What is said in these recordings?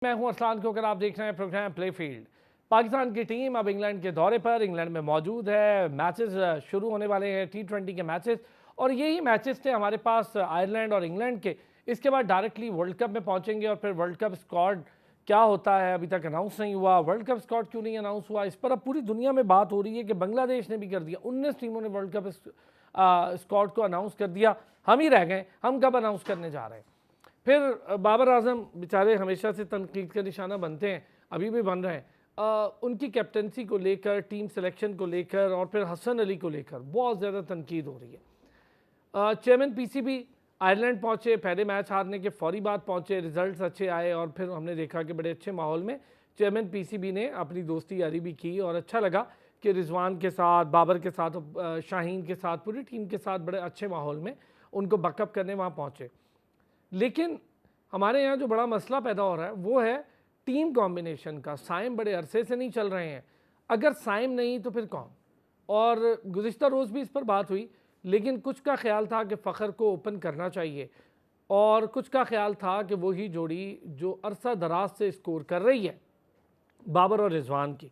मैं हूं अरसलान क्योंकि आप देख रहे हैं प्रोग्राम प्ले फील्ड। पाकिस्तान की टीम अब इंग्लैंड के दौरे पर इंग्लैंड में मौजूद है। मैचेस शुरू होने वाले हैं, T20 के मैचेस, और यही मैचेस थे हमारे पास आयरलैंड और इंग्लैंड के। इसके बाद डायरेक्टली वर्ल्ड कप में पहुंचेंगे और फिर वर्ल्ड कप स्क्वाड क्या होता है अभी तक अनाउंस नहीं हुआ। वर्ल्ड कप स्क्वाड क्यों नहीं अनाउंस हुआ, इस पर अब पूरी दुनिया में बात हो रही है कि बांग्लादेश ने भी कर दिया। 19 टीमों ने वर्ल्ड कप स्क्वाड को अनाउंस कर दिया, हम ही रह गए, हम कब अनाउंस करने जा रहे हैं। फिर बाबर आजम बेचारे हमेशा से तनकीद का निशाना बनते हैं, अभी भी बन रहे हैं। उनकी कैप्टनसी को लेकर, टीम सिलेक्शन को लेकर और फिर हसन अली को लेकर बहुत ज़्यादा तनकीद हो रही है। चेयरमैन पीसीबी आयरलैंड पहुंचे, पहले मैच हारने के फौरी बाद पहुंचे, रिजल्ट्स अच्छे आए और फिर हमने देखा कि बड़े अच्छे माहौल में चेयरमैन पीसीबी ने अपनी दोस्ती यारी भी की और अच्छा लगा कि रिजवान के साथ, बाबर के साथ, शाहीन के साथ, पूरी टीम के साथ बड़े अच्छे माहौल में उनको बकअप करने वहाँ पहुँचे। लेकिन हमारे यहाँ जो बड़ा मसला पैदा हो रहा है वो है टीम कॉम्बिनेशन का। साइम बड़े अरसे से नहीं चल रहे हैं, अगर साइम नहीं तो फिर कौन। और गुज़िश्ता रोज़ भी इस पर बात हुई, लेकिन कुछ का ख्याल था कि फ़खर को ओपन करना चाहिए और कुछ का ख्याल था कि वही जोड़ी जो अरसा दराज से स्कोर कर रही है, बाबर और रिजवान की।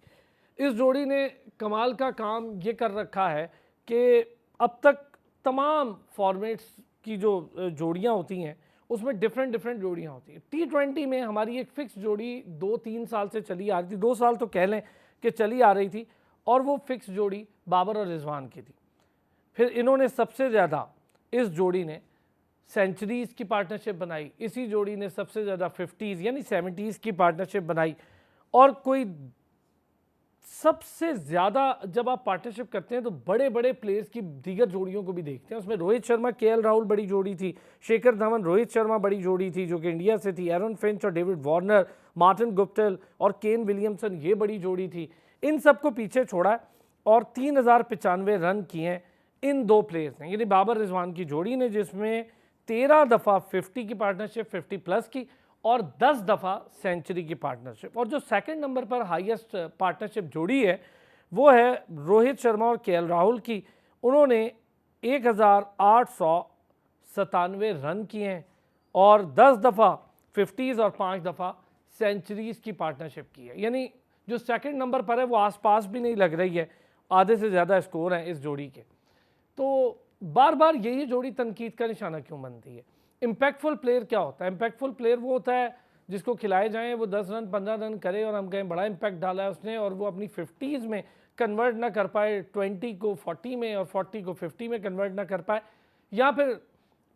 इस जोड़ी ने कमाल का काम ये कर रखा है कि अब तक तमाम फॉर्मेट्स की जो जोड़ियाँ होती हैं उसमें डिफरेंट डिफरेंट जोड़ियाँ होती हैं। T20 में हमारी एक फ़िक्स जोड़ी 2-3 साल से चली आ रही थी, 2 साल तो कह लें कि चली आ रही थी, और वो फ़िक्स जोड़ी बाबर और रिजवान की थी। फिर इन्होंने सबसे ज़्यादा, इस जोड़ी ने सेंचुरीज़ की पार्टनरशिप बनाई, इसी जोड़ी ने सबसे ज़्यादा 50s यानी 70s की पार्टनरशिप बनाई। और कोई सबसे ज़्यादा जब आप पार्टनरशिप करते हैं तो बड़े बड़े प्लेयर्स की दीगर जोड़ियों को भी देखते हैं। उसमें रोहित शर्मा KL राहुल बड़ी जोड़ी थी, शेखर धवन रोहित शर्मा बड़ी जोड़ी थी जो कि इंडिया से थी, एरन फिंच और डेविड वार्नर, मार्टिन गुप्टिल और केन विलियमसन, ये बड़ी जोड़ी थी। इन सबको पीछे छोड़ा और 3095 रन किए इन दो प्लेयर्स ने, यानी बाबर रिजवान की जोड़ी ने, जिसमें 13 दफ़ा 50 की पार्टनरशिप, 50+ की, और 10 दफ़ा सेंचुरी की पार्टनरशिप। और जो सेकंड नंबर पर हाईएस्ट पार्टनरशिप जोड़ी है वो है रोहित शर्मा और KL राहुल की। उन्होंने 1897 रन किए हैं और 10 दफ़ा 50s और 5 दफ़ा सेंचुरीज़ की पार्टनरशिप की है। यानी जो सेकंड नंबर पर है वो आसपास भी नहीं लग रही है, आधे से ज़्यादा स्कोर हैं इस जोड़ी के। तो बार बार यही जोड़ी तनकीद का निशाना क्यों बनती है। इम्पैक्टफुल प्लेयर क्या होता है? इम्पैक्टफुल प्लेयर वो होता है जिसको खिलाए जाएं, वो 10 रन 15 रन करे और हम कहें बड़ा इम्पैक्ट डाला है उसने, और वो अपनी 50s में कन्वर्ट ना कर पाए, 20 को 40 में और 40 को 50 में कन्वर्ट ना कर पाए। या फिर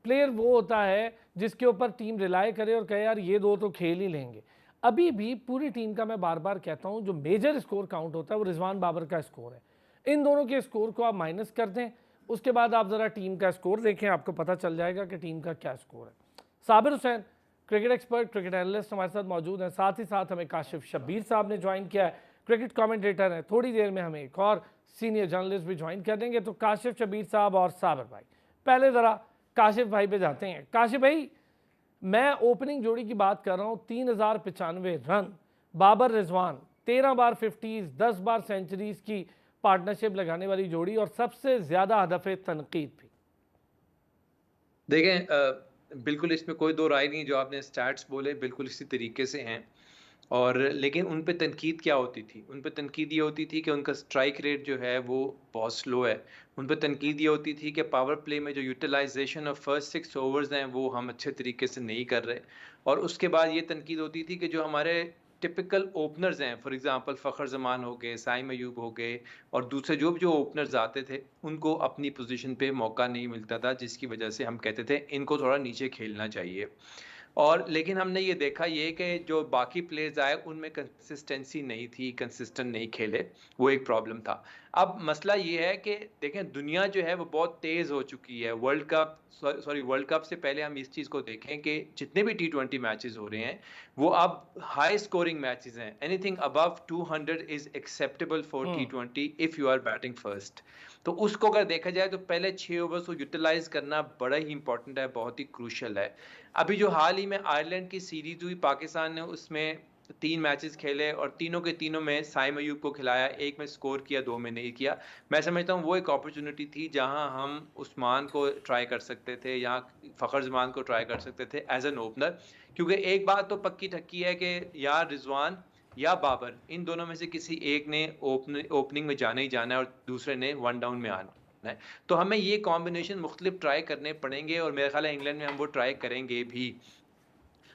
प्लेयर वो होता है जिसके ऊपर टीम रिलाय करे और कहे यार ये दो तो खेल ही लेंगे। अभी भी पूरी टीम का मैं बार बार कहता हूँ जो मेजर स्कोर काउंट होता है वो रिजवान बाबर का स्कोर है। इन दोनों के स्कोर को आप माइनस कर दें, उसके बाद आप ज़रा टीम का स्कोर देखें, आपको पता चल जाएगा कि टीम का क्या स्कोर है। Sabir Hussain cricket expert, cricket analyst हमारे साथ मौजूद हैं। साथ ही साथ हमें काशिफ शब्बीर साहब ने ज्वाइन किया है, क्रिकेट कमेंटेटर हैं। थोड़ी देर में हमें एक और सीनियर जर्नलिस्ट भी ज्वाइन कर देंगे। तो काशिफ शब्बीर साहब और साबिर भाई, पहले ज़रा काशिफ भाई पे जाते हैं। काशिफ भाई, मैं ओपनिंग जोड़ी की बात कर रहा हूँ, 3095 रन, बाबर रिजवान, 13 बार 50s, 10 बार सेंचुरीज की पार्टनरशिप लगाने वाली जोड़ी, और सबसे ज़्यादा हदफ तनकीद भी। देखें, बिल्कुल इसमें कोई दो राय नहीं, जो आपने स्टैट्स बोले बिल्कुल इसी तरीके से हैं। और लेकिन उन पे तनकीद क्या होती थी? उन पे तनकीद ये होती थी कि उनका स्ट्राइक रेट जो है वो बहुत स्लो है। उन पे तनकीद ये होती थी कि पावर प्ले में जो यूटिलाइजेशन ऑफ फर्स्ट 6 ओवर्स हैं वो हम अच्छे तरीके से नहीं कर रहे। और उसके बाद ये तनकीद होती थी कि जो हमारे टिपिकल ओपनर्स हैं, फॉर एग्जांपल फ़खर ज़मान हो गए, साइम अयूब हो गए और दूसरे जो ओपनर्स आते थे, उनको अपनी पोजीशन पे मौका नहीं मिलता था, जिसकी वजह से हम कहते थे इनको थोड़ा नीचे खेलना चाहिए। और लेकिन हमने ये देखा ये कि जो बाकी प्लेयर्स आए उनमें कंसिस्टेंसी नहीं थी, कंसिस्टेंट नहीं खेले, वो एक प्रॉब्लम था। अब मसला ये है कि देखें, दुनिया जो है वो बहुत तेज़ हो चुकी है। वर्ल्ड कप से पहले हम इस चीज़ को देखें कि जितने भी T20 मैचेस हो रहे हैं वो अब हाई स्कोरिंग मैचेस हैं। Anything above 200 is acceptable for T20 if you are batting first. तो उसको अगर देखा जाए तो पहले 6 ओवर्स को यूटिलाइज़ करना बड़ा ही इंपॉर्टेंट है, बहुत ही क्रूशियल है। अभी जो हाल ही में आयरलैंड की सीरीज़ हुई, पाकिस्तान ने उसमें 3 मैचेस खेले और तीनों के तीनों में साइम अयूब को खिलाया, एक में स्कोर किया, 2 में नहीं किया। मैं समझता हूँ वो एक अपॉर्चुनिटी थी जहाँ हम उस्मान को ट्राई कर सकते थे, यहाँ फ़खर ज़मान को ट्राई कर सकते थे एज़ एन ओपनर। क्योंकि एक बात तो पक्की-ठक्की है कि या रिज़वान या बाबर, इन दोनों में से किसी एक ने ओपनिंग में जाना ही जाना है और दूसरे ने वन डाउन में आना है। तो हमें ये कॉम्बिनेशन मुख्तलिफ ट्राई करने पड़ेंगे और मेरा ख़्याल है इंग्लैंड में हम वो ट्राई करेंगे भी।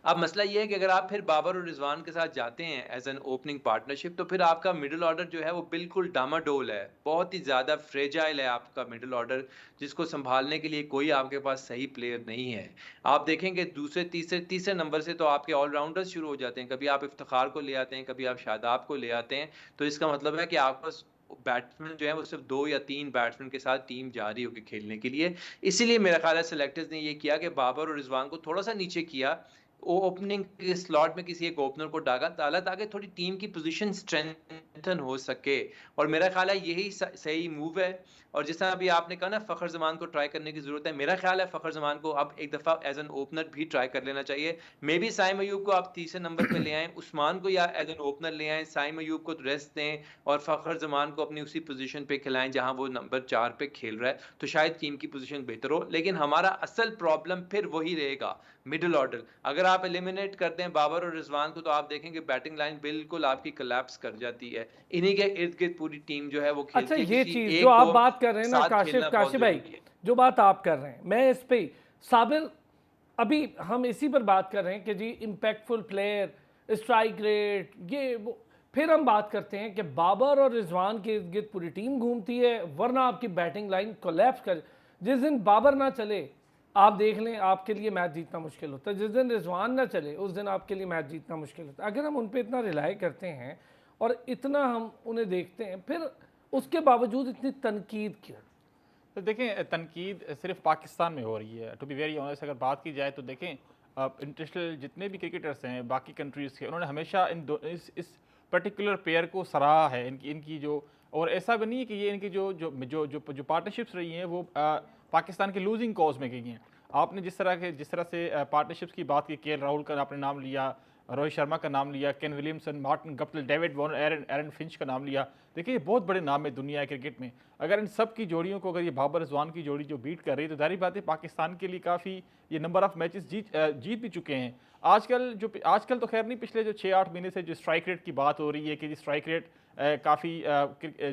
अब मसला ये है कि अगर आप फिर बाबर और रिजवान के साथ जाते हैं एज एन ओपनिंग पार्टनरशिप, तो फिर आपका मिडिल ऑर्डर जो है वो बिल्कुल डामाडोल है, बहुत ही ज़्यादा फ्रेजाइल है आपका मिडिल ऑर्डर, जिसको संभालने के लिए कोई आपके पास सही प्लेयर नहीं है। आप देखेंगे दूसरे तीसरे तीसरे नंबर से तो आपके ऑलराउंडर्स शुरू हो जाते हैं, कभी आप इफ्तिखार को ले आते हैं, कभी आप शादाब को ले आते हैं। तो इसका मतलब है कि आपका बैट्समैन जो है वो सिर्फ 2 या 3 बैट्समैन के साथ टीम जा रही होगी खेलने के लिए। इसीलिए मेरा ख्याल है सेलेक्टर्स ने ये किया कि बाबर और रिजवान को थोड़ा सा नीचे किया, वो ओपनिंग के स्लॉट में किसी एक ओपनर को डाला ताकि थोड़ी टीम की पोजीशन स्ट्रेंथन हो सके। और मेरा ख्याल है यही सही मूव है। और जिस तरह अभी आपने कहा ना फ़खर ज़मान को ट्राई करने की ज़रूरत है, मेरा ख्याल है फ़खर ज़मान को अब एक दफ़ा एज एन ओपनर भी ट्राई कर लेना चाहिए। मे बी साइम अयूब को आप तीसरे नंबर पे ले आएं, उस्मान को या एज एन ओपनर ले आएं, साइम अयूब को रेस्ट दें और फ़खर ज़मान को अपनी उसी पोजीशन पे खिलाएं जहां वो नंबर 4 पे खेल रहा है, तो शायद टीम की पोजीशन बेहतर हो। लेकिन हमारा असल प्रॉब्लम फिर वही रहेगा, मिडिल ऑर्डर। अगर आप एलिमिनेट कर दें बाबर और रिजवान को, तो आप देखेंगे बैटिंग लाइन बिल्कुल आपकी कोलैप्स कर जाती है। इन्हीं के इर्द गिर्द पूरी टीम जो है वो अच्छा, खेलती है, ये किसी चीज़ जो एक आप को बात कर रहे हैं ना साथ काशिफ खेलना बहुत काशिफ भाई, जरूरी है। जो बात आप कर रहे हैं, मैं इस पे साबिर, अभी हम इसी पर बात कर रहे हैं कि जी इम्पैक्टफुल प्लेयर, स्ट्राइक रेट, ये वो, फिर हम बात करते हैं कि बाबर और रिजवान के इर्द गिर्द पूरी टीम घूमती है, वरना आपकी बैटिंग लाइन कोलैप्स कर, जिस दिन बाबर ना चले आप देख लें आपके लिए मैच जीतना मुश्किल होता है, जिस दिन रिजवान ना चले उस दिन आपके लिए मैच जीतना मुश्किल होता है। अगर हम उन पर इतना रिलाई करते हैं और इतना हम उन्हें देखते हैं, फिर उसके बावजूद इतनी तनकीद क्यों? तो देखें, तनकीद सिर्फ पाकिस्तान में हो रही है। टू बी वेरी ऑनेस्ट, अगर बात की जाए तो देखें, इंटरनेशनल जितने भी क्रिकेटर्स हैं बाकी कंट्रीज़ के, उन्होंने हमेशा इस पर्टिकुलर प्लेयर को सराहा है, इनकी इनकी जो, और ऐसा भी नहीं है कि ये इनकी जो जो जो जो, जो पार्टनरशिप्स रही हैं वो पाकिस्तान के लूजिंग कॉज में गई हैं। आपने जिस तरह से पार्टनरशिप्स की बात की, केएल राहुल का आपने नाम लिया, रोहित शर्मा का नाम लिया, Kane Williamson, Martin Guptill, David Warner, Aaron Finch का नाम लिया। देखिए ये बहुत बड़े नाम है दुनिया के क्रिकेट में। अगर इन सब की जोड़ियों को, अगर ये बाबर रिजवान की जोड़ी जो बीट कर रही है, तो जाहिर बात है पाकिस्तान के लिए काफ़ी ये नंबर ऑफ मैचेस जीत भी चुके हैं। आजकल तो खैर नहीं, पिछले जो 6-8 महीने से जो स्ट्राइक रेट की बात हो रही है कि स्ट्राइक रेट काफ़ी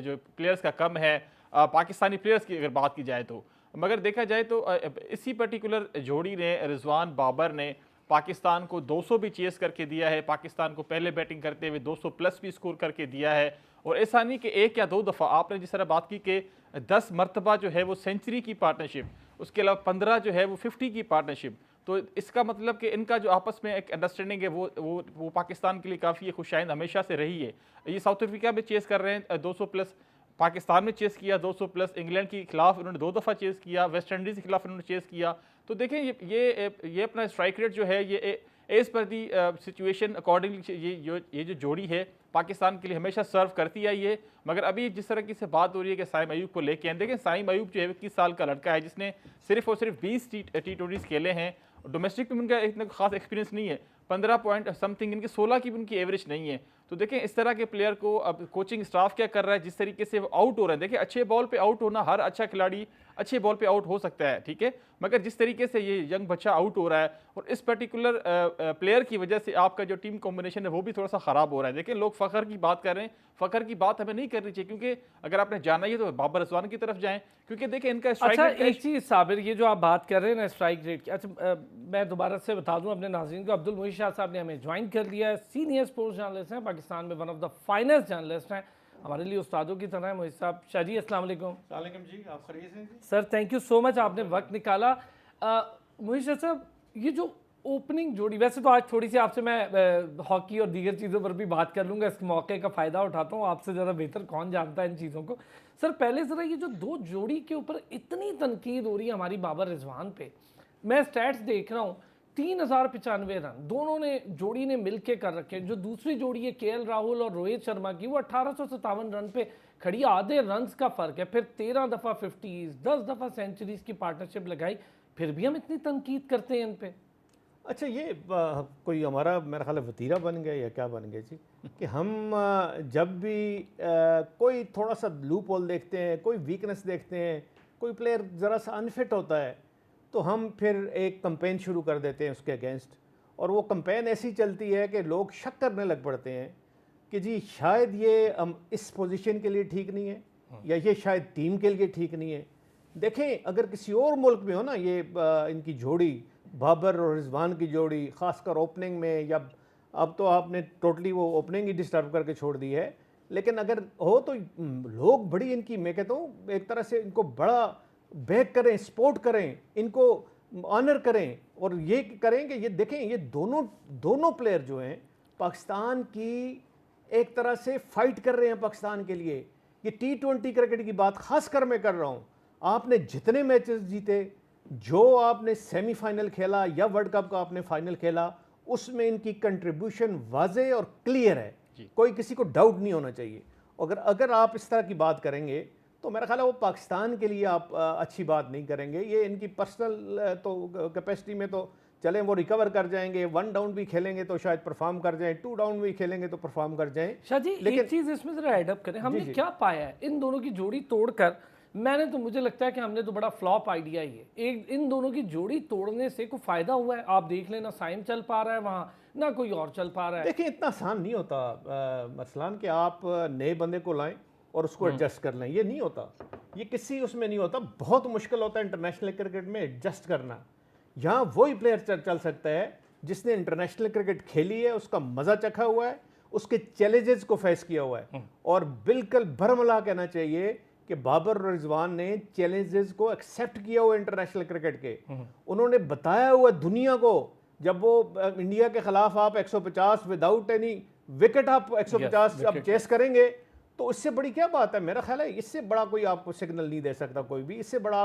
जो प्लेयर्स का कम है, पाकिस्तानी प्लेयर्स की अगर बात की जाए तो। मगर देखा जाए तो इसी पर्टिकुलर जोड़ी ने, रिजवान बाबर ने पाकिस्तान को 200 भी चेस करके दिया है, पाकिस्तान को पहले बैटिंग करते हुए 200 प्लस भी स्कोर करके दिया है। और ऐसा नहीं कि एक या दो दफ़ा, आपने जिस तरह बात की कि 10 मरतबा जो है वो सेंचुरी की पार्टनरशिप, उसके अलावा 15 जो है वो 50 की पार्टनरशिप। तो इसका मतलब कि इनका जो आपस में एक अंडरस्टैंडिंग है वो पाकिस्तान के लिए काफ़ी खुशाइंद हमेशा से रही है। ये साउथ अफ्रीका में चेस कर रहे हैं 200 प्लस, पाकिस्तान में चेस किया 200 प्लस, इंग्लैंड के खिलाफ इन्होंने 2 दफ़ा चेस किया, वेस्ट इंडीज़ के खिलाफ इन्होंने चेस किया। तो देखें ये अपना स्ट्राइक रेट जो है ये as per the situation accordingly ये जो जोड़ी है पाकिस्तान के लिए हमेशा सर्व करती आई है। मगर अभी जिस तरह की से बात हो रही है कि साइम अयूब को लेके आए, देखें साइम अयूब जो है 21 साल का लड़का है जिसने सिर्फ और सिर्फ 20 टी20 खेले हैं। डोमेस्टिक में उनका इतना खास एक्सपीरियंस नहीं है, 15 पॉइंट समथिंग इनकी 16 की भी उनकी एवरेज नहीं है। तो देखें इस तरह के प्लेयर को अब कोचिंग स्टाफ क्या कर रहा है, जिस तरीके से वो आउट हो रहे हैं। देखिए अच्छे बॉल पे आउट होना, हर अच्छा खिलाड़ी अच्छे बॉल पे आउट हो सकता है, ठीक है, मगर जिस तरीके से ये यंग बच्चा आउट हो रहा है और इस पर्टिकुलर प्लेयर की वजह से आपका जो टीम कॉम्बिनेशन है वो भी थोड़ा सा ख़राब हो रहा है। देखिए लोग फ़खर की बात कर रहे हैं, फ़खर की बात हमें नहीं करनी चाहिए, क्योंकि अगर आपने जाना ही है तो बाबर रिजवान की तरफ जाएं, क्योंकि देखिए इनका स्ट्राइक अच्छा, रेट एक चीज़ साबिर, ये जो आप बात कर रहे हैं ना स्ट्राइक रेट की, अच्छा मैं दोबारा से बता दूं अपने नाज़रीन को, अब्दुल मुईद शाह साहब ने हमें ज्वाइन कर लिया है, सीनियर स्पोर्ट्स जर्नलिस्ट हैं, पाकिस्तान में one of the finest journalist हैं, हमारे लिए उस्तादों की तरह है। मुईद साहब, शाह जी अस्सलाम वालेकुम। जी, आप खैरियत हैं जी? Sir thank you so much, आपने वक्त निकाला। मुईद शाह साहब, ये जो ओपनिंग जोड़ी, वैसे तो आज थोड़ी सी आपसे मैं हॉकी और दीगर चीज़ों पर भी बात कर लूँगा, इस मौके का फ़ायदा उठाता हूँ, आपसे ज़्यादा बेहतर कौन जानता है इन चीज़ों को। सर पहले ज़रा ये जो दो जोड़ी के ऊपर इतनी तनकीद हो रही है हमारी बाबर रिजवान पे, मैं स्टैट्स देख रहा हूँ 3095 रन दोनों ने जोड़ी ने मिल के कर रखे। जो दूसरी जोड़ी है केएल राहुल और रोहित शर्मा की, वो 1857 रन पे खड़ी, आधे रन का फ़र्क है। फिर 13 दफ़ा 50s, 10 दफ़ा सेंचुरीज की पार्टनरशिप लगाई, फिर भी हम इतनी तनकीद करते हैं इन पे। अच्छा, ये कोई हमारा मेरा ख्याल है वतीरा बन गया या क्या बन गया जी, कि हम जब भी कोई थोड़ा सा लूप होल देखते हैं, कोई वीकनेस देखते हैं, कोई प्लेयर ज़रा सा अनफिट होता है, तो हम फिर एक कंपेन शुरू कर देते हैं उसके अगेंस्ट। और वो कंपेन ऐसी चलती है कि लोग शक करने लग पड़ते हैं कि जी शायद ये इस पोजीशन के लिए ठीक नहीं है, या ये शायद टीम के लिए ठीक नहीं है। देखें, अगर किसी और मुल्क में हो ना ये इनकी जोड़ी बाबर और रिजवान की जोड़ी, ख़ासकर ओपनिंग में, या अब तो आपने टोटली वो ओपनिंग ही डिस्टर्ब करके छोड़ दी है, लेकिन अगर हो तो लोग बड़ी इनकी, मैं कहता हूँ एक तरह से इनको बड़ा बैक करें, सपोर्ट करें, इनको ऑनर करें, और ये करें कि ये देखें ये दोनों प्लेयर जो हैं पाकिस्तान की एक तरह से फाइट कर रहे हैं पाकिस्तान के लिए। ये T20 क्रिकेट की बात खास कर मैं कर रहा हूँ। आपने जितने मैचेस जीते, जो आपने सेमीफाइनल खेला या वर्ल्ड कप का आपने फाइनल खेला, उसमें इनकी कंट्रीब्यूशन वाज़े और क्लियर है, कोई किसी को डाउट नहीं होना चाहिए। अगर आप इस तरह की बात करेंगे तो मेरा ख्याल है वो पाकिस्तान के लिए आप अच्छी बात नहीं करेंगे। ये इनकी पर्सनल तो कैपेसिटी में तो चलें, वो रिकवर कर जाएंगे, 1 डाउन भी खेलेंगे तो शायद परफॉर्म कर जाएं, 2 डाउन भी खेलेंगे तो परफॉर्म कर जाएं। शाह जी, लेकिन एक चीज़ इसमें ज़रा एड अप करें, हमने क्या पाया है इन दोनों की जोड़ी तोड़कर? मुझे लगता है कि हमने तो बड़ा फ्लॉप आइडिया ही है। एक इन दोनों की जोड़ी तोड़ने से कोई फ़ायदा हुआ है? आप देख लेना, साइम चल पा रहा है वहाँ, ना कोई और चल पा रहा है। देखिए, इतना आसान नहीं होता मसलान कि आप नए बंदे को लाएं और उसको एडजस्ट कर लें, ये नहीं होता। ये किसी उसमें नहीं होता, बहुत मुश्किल होता है इंटरनेशनल क्रिकेट में एडजस्ट करना। यहाँ वही प्लेयर चल सकता है जिसने इंटरनेशनल क्रिकेट खेली है, उसका मज़ा चखा हुआ है, उसके चैलेंजेस को फेस किया हुआ है। और बिल्कुल भरमला कहना चाहिए कि बाबर और रिजवान ने चैलेंजेस को एक्सेप्ट किया हुआ इंटरनेशनल क्रिकेट के। उन्होंने बताया हुआ दुनिया को, जब वो इंडिया के खिलाफ आप 150 विदाउट एनी विकेट आप 150 अब चेस करेंगे, तो इससे बड़ी क्या बात है? मेरा ख्याल है इससे बड़ा कोई आपको सिग्नल नहीं दे सकता कोई भी। इससे बड़ा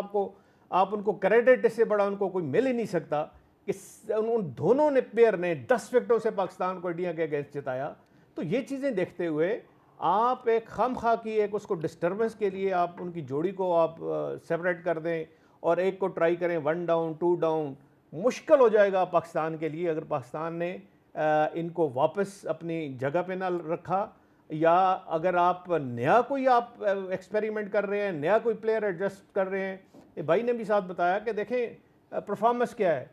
आप उनको क्रेडिट, इससे बड़ा उनको कोई मिल ही नहीं सकता कि उन दोनों ने प्लेयर ने 10 विकेटों से पाकिस्तान को इंडिया के अगेंस्ट जिताया। तो ये चीज़ें देखते हुए आप एक खामखा की एक उसको डिस्टर्बेंस के लिए आप उनकी जोड़ी को आप सेपरेट कर दें और एक को ट्राई करें 1 डाउन 2 डाउन, मुश्किल हो जाएगा पाकिस्तान के लिए। अगर पाकिस्तान ने इनको वापस अपनी जगह पे ना रखा, या अगर आप नया कोई आप एक्सपेरिमेंट कर रहे हैं, नया कोई प्लेयर एडजस्ट कर रहे हैं। भाई ने भी साथ बताया कि देखें परफॉर्मेंस क्या है।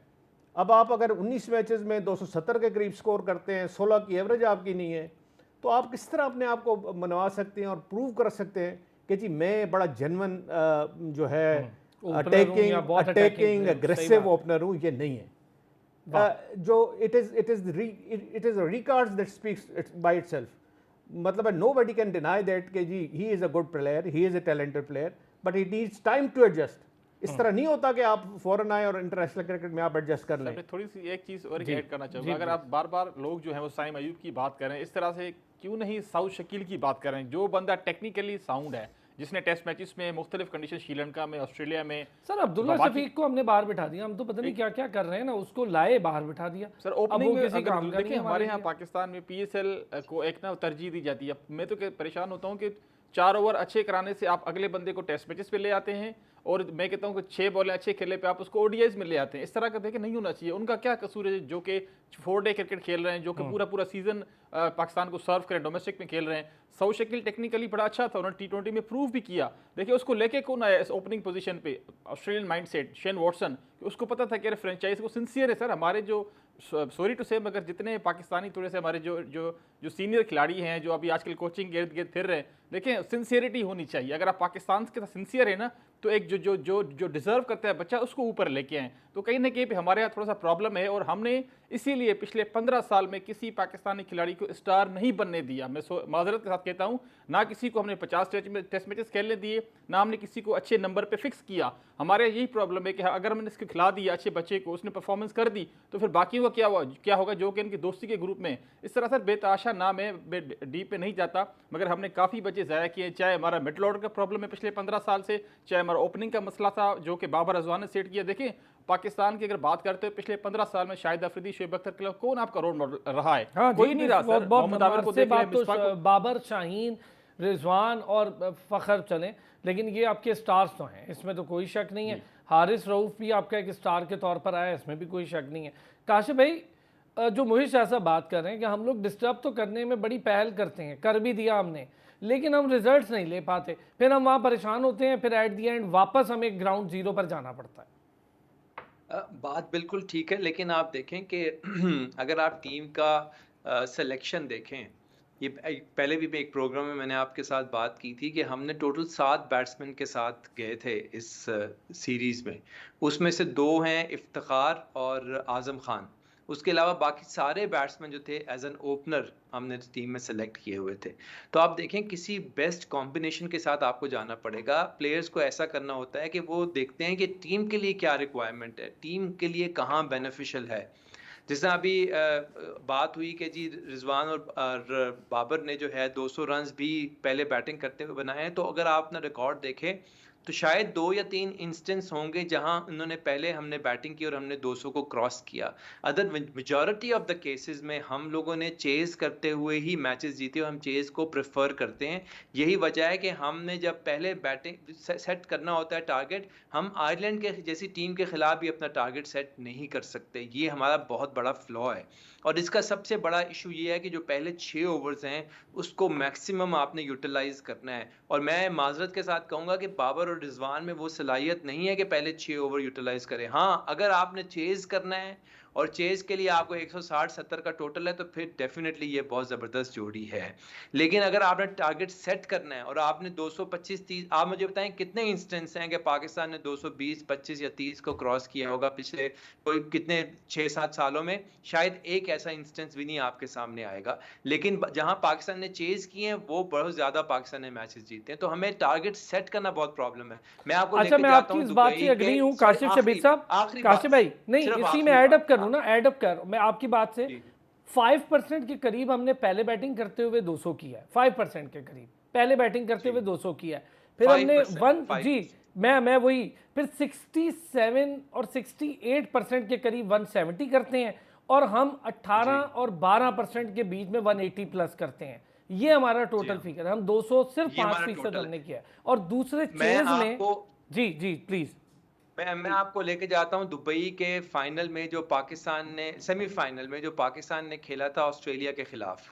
अब आप अगर 19 मैचेस में 270 के करीब स्कोर करते हैं, 16 की एवरेज आपकी नहीं है, तो आप किस तरह अपने आप को मनवा सकते हैं और प्रूव कर सकते हैं कि जी मैं बड़ा जेन्युइन जो है अटैकिंग एग्रेसिव ओपनर हूँ? ये नहीं है। जो it is records that speaks by itself. मतलब nobody can deny that कि जी he is a good player, he is a talented player, but he needs time to adjust। इस तरह नहीं होता कि आप फौरन आए और इंटरनेशनल क्रिकेट में आप एडजस्ट कर लें। थोड़ी सी एक चीज़ और ऐड करना चाहूँगा, अगर आप बार बार लोग जो हैं वो साइम अयूब की बात करें, इस तरह से क्यों नहीं साउथ शकील की बात करें, जो बंदा टेक्निकली साउंड है, जिसने टेस्ट मैचेस में मुख्तलिफ कंडीशन, श्रीलंका में, ऑस्ट्रेलिया में। सर अब्दुल्ला शफीक को हमने बाहर बिठा दिया, हम तो पता नहीं क्या क्या कर रहे हैं ना, उसको लाए बाहर बिठा दिया। सर ओपनिंग में अगर देखिए हमारे यहाँ पाकिस्तान में PSL को एक ना तरजीह दी जाती है। मैं तो परेशान होता हूँ कि 4 ओवर अच्छे कराने से आप अगले बंदे को टेस्ट मैचेस पे ले आते हैं, और मैं कहता हूँ कि 6 बॉलें अच्छे खेले पे आप उसको ODIs में ले आते हैं। इस तरह का देखिए नहीं होना चाहिए। उनका क्या कसूर है जो कि 4 डे क्रिकेट खेल रहे हैं, जो कि पूरा सीजन पाकिस्तान को सर्व करें, डोमेस्टिक में खेल रहे हैं। साउथ शकील टेक्निकली बड़ा अच्छा था, उन्होंने T20 में प्रूव भी किया। देखिए उसको लेके कौन आया इस ओपनिंग पोजीशन पे? Australian mindset, Shane Watson. उसको पता था कि फ्रेंचाइज को सिंसियर है। सर हमारे जो, सॉरी टू से, मगर जितने पाकिस्तानी थोड़े से हमारे जो सीनियर खिलाड़ी हैं, जो अभी आजकल कोचिंग के इर्द गिर्द फिर रहे हैं, देखें सिंसियरिटी होनी चाहिए। अगर आप पाकिस्तान के साथ सिंसियर है ना, तो एक जो डिजर्व करता है बच्चा, उसको ऊपर लेके आएँ। तो कहीं ना कहीं पे हमारे यहाँ थोड़ा सा प्रॉब्लम है, और हमने इसीलिए पिछले 15 साल में किसी पाकिस्तानी खिलाड़ी को स्टार नहीं बनने दिया। मैं माजरत के साथ कहता हूँ, ना किसी को हमने 50 टेस्ट मैचेस खेलने दिए, ना हमने किसी को अच्छे नंबर पे फिक्स किया। हमारे यही प्रॉब्लम है कि अगर हमने इसको खिला दिया अच्छे बच्चे को, उसने परफॉर्मेंस कर दी, तो फिर बाकी का क्या होगा जो कि इनकी दोस्ती के ग्रुप में। इस तरह सर बेताशा ना मैं डीप पे नहीं जाता, मगर हमने काफ़ी बच्चे ज़ाया किए। चाहे हमारा मिडल ऑर्डर का प्रॉब्लम है पिछले 15 साल से, चाहे हमारा ओपनिंग का मसला था जो कि बाबर अजवान ने सेट किया। देखें पाकिस्तान की अगर बात करते हैं पिछले 15 साल में, शाहिद अफरीदी, शोएब अख्तर के अलावा कौन आपका रोल मॉडल रहा है? कोई नहीं रहा सर। मोहम्मद आमिर को देख लें, बाबर, शाहीन, रिजवान और फ़खर चलें, लेकिन ये आपके स्टार्स तो हैं, इसमें तो कोई शक नहीं है। हारिस रऊफ भी आपका एक स्टार के तौर पर आया, इसमें भी कोई शक नहीं है। काशिफ भाई, जो मोहित शाह साहब बात कर रहे हैं कि हम लोग डिस्टर्ब तो करने में बड़ी पहल करते हैं, कर भी दिया हमने, लेकिन हम रिजल्ट्स नहीं ले पाते, फिर हम वहाँ परेशान होते हैं, फिर एट दी एंड वापस हमें ग्राउंड जीरो पर जाना पड़ता है। बात बिल्कुल ठीक है, लेकिन आप देखें कि अगर आप टीम का सिलेक्शन देखें, ये पहले भी मैं एक प्रोग्राम में मैंने आपके साथ बात की थी कि हमने टोटल 7 बैट्समैन के साथ गए थे इस सीरीज़ में, उसमें से 2 हैं इफ्तिखार और आज़म खान, उसके अलावा बाकी सारे बैट्समैन जो थे एज एन ओपनर हमने टीम में सेलेक्ट किए हुए थे। तो आप देखें किसी बेस्ट कॉम्बिनेशन के साथ आपको जाना पड़ेगा। प्लेयर्स को ऐसा करना होता है कि वो देखते हैं कि टीम के लिए क्या रिक्वायरमेंट है, टीम के लिए कहाँ बेनिफिशियल है। जिस तरह अभी बात हुई कि जी रिजवान और बाबर ने जो है 200 रन्स भी पहले बैटिंग करते हुए बनाए हैं, तो अगर आप अपना रिकॉर्ड देखें तो शायद 2 या 3 इंस्टेंस होंगे जहां उन्होंने पहले हमने बैटिंग की और हमने 200 को क्रॉस किया। Other majority of the cases में हम लोगों ने चेज करते हुए ही मैचेस जीते और हम चेज को प्रेफर करते हैं। यही वजह है कि हमने जब पहले बैटिंग सेट करना होता है टारगेट, हम आयरलैंड के जैसी टीम के खिलाफ भी अपना टारगेट सेट नहीं कर सकते। ये हमारा बहुत बड़ा फ्लॉ है और इसका सबसे बड़ा इशू ये है कि जो पहले 6 ओवर्स हैं उसको मैक्सिमम आपने यूटिलाइज करना है। और मैं माजरत के साथ कहूँगा कि बाबर और रिजवान में वो सलाहियत नहीं है कि पहले 6 ओवर यूटिलाइज करें। हाँ, अगर आपने चेज करना है और चेज के लिए आपको 160-70 का टोटल है तो फिर डेफिनेटली ये बहुत ज़बरदस्त जोड़ी है। लेकिन अगर आपने टारगेट सेट करना है और आपने 225-30, आप मुझे बताएं कितने इंस्टेंस हैं कि पाकिस्तान ने 220, 25 या 30 को क्रॉस किया होगा पिछले कोई कितने 6-7 सालों में? शायद एक ऐसा इंस्टेंस भी नहीं आपके सामने आएगा। लेकिन जहां पाकिस्तान ने चेज किए हैं वो बहुत ज्यादा पाकिस्तान ने मैचेस जीते हैं। तो हमें टारगेट सेट करना बहुत प्रॉब्लम है। मैं आपको अच्छा, मैं आपकी इस बात से अग्री हूँ काशिफ शबीर साहब। काशिफ भाई, नहीं, इसी में ऐड अप करूँ ना, ऐड अप कर, मैं आपकी बात से 5% के करीब हमने पहले बैटिंग करते हुए 200 किया है, 5% के करीब पहले बैटिंग करते हुए 200 किया है, फिर हमने मैं वही फिर 67 और 68% के करीब 170 करते हैं और हम 18 और 12% के बीच में 180 प्लस करते हैं। ये हमारा टोटल फिगर है। हम 200 सिर्फ 5% हमने किया है। और दूसरे चेज में जी जी प्लीज मैं आपको लेके जाता हूं दुबई के फाइनल में, जो पाकिस्तान ने सेमीफाइनल में जो पाकिस्तान ने खेला था ऑस्ट्रेलिया के खिलाफ,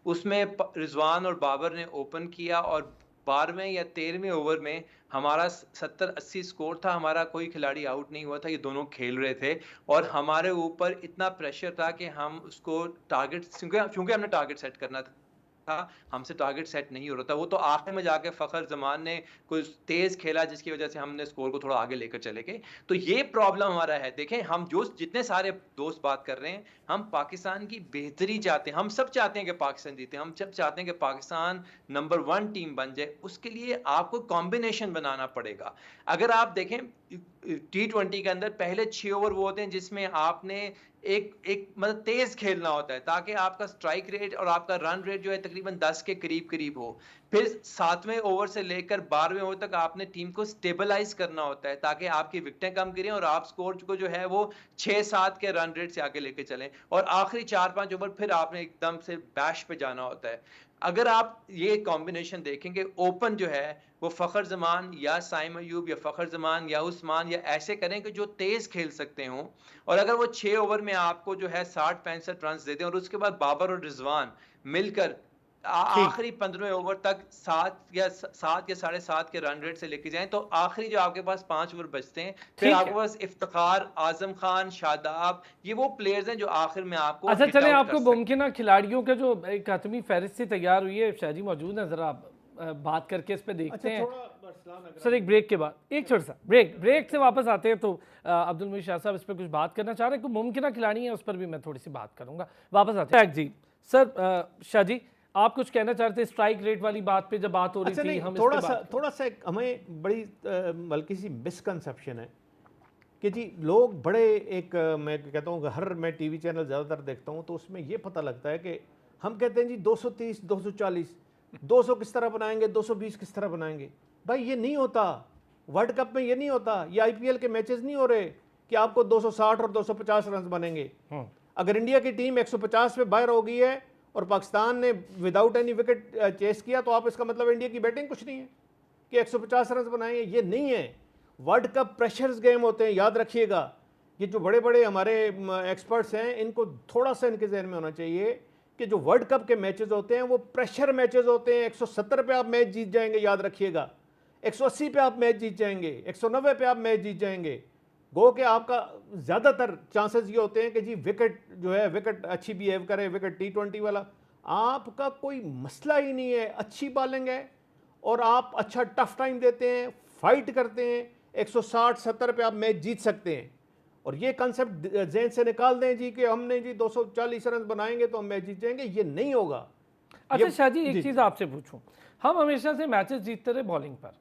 उसमें रिजवान और बाबर ने ओपन किया और 12वें या 13वें ओवर में हमारा 70-80 स्कोर था, हमारा कोई खिलाड़ी आउट नहीं हुआ था, ये दोनों खेल रहे थे और हमारे ऊपर इतना प्रेशर था कि हम उसको टारगेट, क्योंकि हमने टारगेट सेट करना था, हमसे टारगेट सेट नहीं हो रहा था। वो तो आखिर में जाके फखर जमान ने कुछ तेज खेला जिसकी वजह से हमने स्कोर को थोड़ा आगे लेकर चले गए। तो ये प्रॉब्लम हमारा है। देखें, हम जो जितने सारे दोस्त बात कर रहे हैं, हम पाकिस्तान की बेहतरी चाहते हैं, हम सब चाहते हैं कि पाकिस्तान जीते, हम सब चाहते हैं कि पाकिस्तान नंबर 1 टीम बन जाए। उसके लिए आपको कॉम्बिनेशन बनाना पड़ेगा। अगर आप देखें T20 के अंदर पहले 6 ओवर वो होते हैं जिसमें आपने एक मतलब तेज खेलना होता है ताकि आपका स्ट्राइक रेट और आपका रन रेट जो है तकरीबन 10 के करीब करीब हो। फिर 7वें ओवर से लेकर 12वें ओवर तक आपने टीम को स्टेबलाइज करना होता है ताकि आपकी विकेटें कम गिरें और आप स्कोर को जो है वो 6-7 के रन रेट से आगे लेके चलें। और आखिरी 4-5 ओवर फिर आपने एकदम से बैश पे जाना होता है। अगर आप ये कॉम्बिनेशन देखेंगे, ओपन जो है वो फखर जमान या साइम अयूब या फखर जमान या उस्मान या ऐसे करें कि जो तेज खेल सकते हों, और अगर वो 6 ओवर में आपको जो है 60-65 रन देते हैं और उसके बाद बाबर और रिजवान मिलकर आखिरी 15वें ओवर तक 7 या 7.5 के रन रेट से लेके जाएं, तो आखिरी जो आपके पास 5 ओवर बचते हैं, फिर आपके पास इफ्तिखार, आजम खान, शादाब, ये वो प्लेयर्स हैं जो आखिर में आपको। अच्छा, चलें, आपको मुमकिन खिलाड़ियों के जो एक हतमी फहरिस्त से तैयार हुई है, शाहजी मौजूद है, जरा आप बात करके इस पे देखते हैं। सर एक ब्रेक के बाद, एक छोटा सा ब्रेक से वापस आते हैं तो अब्दुल मुईज शाह साहब इस पर कुछ बात करना चाह रहे हैं, मुमकिन खिलाड़ी है उस पर भी मैं थोड़ी सी बात करूंगा। वापस आते हैं जी। सर शाह जी, आप कुछ कहना चाहते हैं स्ट्राइक रेट वाली बात पे जब बात हो रही थी? हम थोड़ा सा हमें बड़ी बल्कि सी मिसकंसेप्शन है कि जी लोग बड़े एक, मैं कहता हूँ हर मैं टीवी चैनल ज़्यादातर देखता हूँ तो उसमें ये पता लगता है कि हम कहते हैं जी 230, 240, 200 किस तरह बनाएंगे, 220 किस तरह बनाएंगे। भाई ये नहीं होता, वर्ल्ड कप में ये नहीं होता, ये IPL के मैचेस नहीं हो रहे कि आपको 260 और 250 रन बनेंगे। अगर इंडिया की टीम 150 पे बाहर हो गई है और पाकिस्तान ने विदाउट एनी विकेट चेस किया तो आप इसका मतलब इंडिया की बैटिंग कुछ नहीं है कि 150 रन बनाएंगे, ये नहीं है। वर्ल्ड कप प्रेशर्स गेम होते हैं, याद रखिएगा ये जो बड़े बड़े हमारे एक्सपर्ट्स हैं, इनको थोड़ा सा इनके जहन में होना चाहिए कि जो वर्ल्ड कप के मैचेस होते हैं वो प्रेशर मैचेस होते हैं। 170 पे आप मैच जीत जाएंगे, याद रखिएगा। 180 पे आप मैच जीत जाएंगे, 190 पे आप मैच जीत जाएंगे। गो कि आपका ज़्यादातर चांसेस ये होते हैं कि जी विकेट जो है, विकेट अच्छी बिहेव करे, विकेट T20 वाला। आपका कोई मसला ही नहीं है, अच्छी बॉलिंग है और आप अच्छा टफ टाइम देते हैं, फाइट करते हैं, 160-70 पे आप मैच जीत सकते हैं। और ये कंसेप्ट जहन से निकाल दें जी कि हमने जी 240 रन बनाएंगे तो हम मैच जीत जाएंगे, ये नहीं होगा। अच्छा शाहजी, एक चीज़ आपसे पूछूं, हम हमेशा से मैचेस जीतते रहे बॉलिंग पर,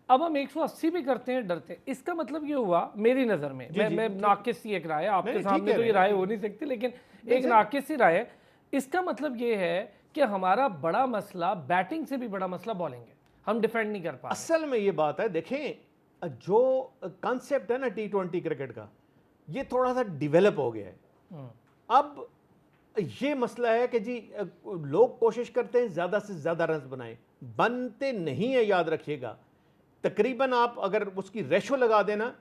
अब हम 180 भी करते हैं, डरते हैं। इसका मतलब ये हुआ मेरी नज़र में, मैं नाकिस सी एक राय है, आपके सामने तो ये राय हो नहीं सकती, लेकिन एक नाकिस सी राय है। इसका मतलब ये है कि हमारा बड़ा मसला बैटिंग से भी बड़ा मसला बॉलिंग है, हम डिफेंड नहीं कर पा रहे। असल में ये बात है, देखें जो कॉन्सेप्ट है ना T20 क्रिकेट का, ये थोड़ा सा डेवलप हो गया है। अब ये मसला है कि जी लोग कोशिश करते हैं ज़्यादा से ज़्यादा रन बनाएं, बनते नहीं है, याद रखिएगा। तकरीबन आप अगर उसकी रेशो लगा देना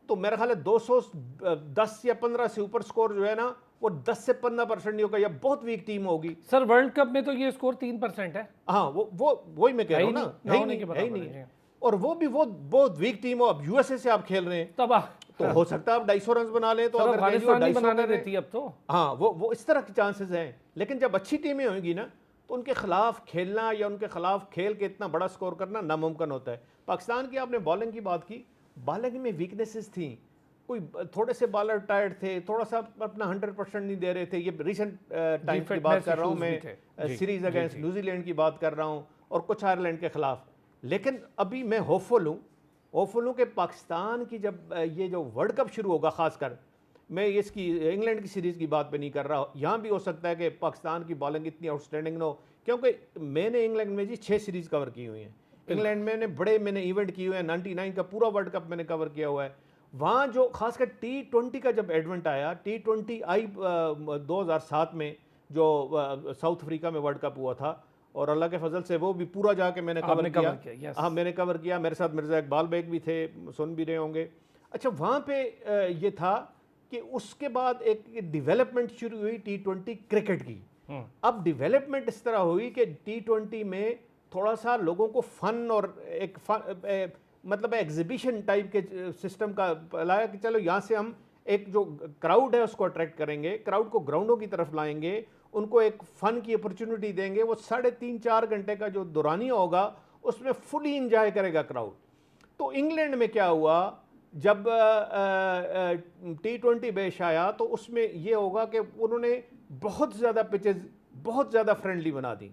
तो मेरा ख्याल है 210 या 15 से ऊपर स्कोर जो है ना वो 10 से 15% नहीं होगा, या बहुत वीक टीम होगी। सर वर्ल्ड कप में तो ये स्कोर 3% है। हाँ, वही मैं कह रहा हूँ ना, है ही नहीं। और वो भी वो बहुत वीक टीम हो। अब यूएसए से आप खेल रहे हैं तब तो हो सकता है आप 250 रन बना लें, तो अगर अफगानिस्तान नहीं बनाने देती अब तो। हाँ, वो इस तरह के चांसेस हैं। लेकिन जब अच्छी टीमें होंगी ना तो उनके खिलाफ खेलना या उनके खिलाफ खेल के इतना बड़ा स्कोर करना नामुमकिन होता है। पाकिस्तान की आपने बॉलिंग की बात की, बॉलिंग में वीकनेसेस थी, कोई थोड़े से बॉलर टायर्ड थे, थोड़ा सा अपना 100% नहीं दे रहे थे। ये रिसेंट टाइम की बात कर रहा हूँ मैं, सीरीज अगेंस्ट न्यूजीलैंड की बात कर रहा हूँ और कुछ आयरलैंड के खिलाफ। लेकिन अभी मैं होपफुल हूँ कि पाकिस्तान की जब ये जो वर्ल्ड कप शुरू होगा, ख़ासकर मैं इसकी इंग्लैंड की सीरीज़ की बात पे नहीं कर रहा, यहाँ भी हो सकता है कि पाकिस्तान की बॉलिंग इतनी आउटस्टैंडिंग ना हो, क्योंकि मैंने इंग्लैंड में जी 6 सीरीज़ कवर की हुई हैं। इंग्लैंड में मैंने इवेंट किए हुए हैं, 99 का पूरा वर्ल्ड कप मैंने कवर किया हुआ है। वहाँ जो खासकर T20 का जब एडवेंट आया, T20 आई 2007 में जो साउथ अफ्रीका में वर्ल्ड कप हुआ था, और अल्लाह के फजल से वो भी पूरा जाके मैंने कवर किया। हाँ, मैंने कवर किया, मेरे साथ मिर्ज़ा इकबाल बेग भी थे, सुन भी रहे होंगे। अच्छा, वहाँ पे ये था कि उसके बाद एक डेवलपमेंट शुरू हुई T20 क्रिकेट की। अब डेवलपमेंट इस तरह हुई कि T20 में थोड़ा सा लोगों को फन और एक मतलब एग्जीबिशन टाइप के सिस्टम का लाया कि चलो यहाँ से हम एक जो क्राउड है उसको अट्रैक्ट करेंगे, क्राउड को ग्राउंडों की तरफ लाएंगे, उनको एक फ़न की अपॉर्चुनिटी देंगे। वो 3.5-4 घंटे का जो दौरानिया होगा उसमें फुली इंजॉय करेगा क्राउड। तो इंग्लैंड में क्या हुआ, जब T20 बेश आया तो उसमें ये होगा कि उन्होंने बहुत ज़्यादा पिचेस बहुत ज़्यादा फ्रेंडली बना दी,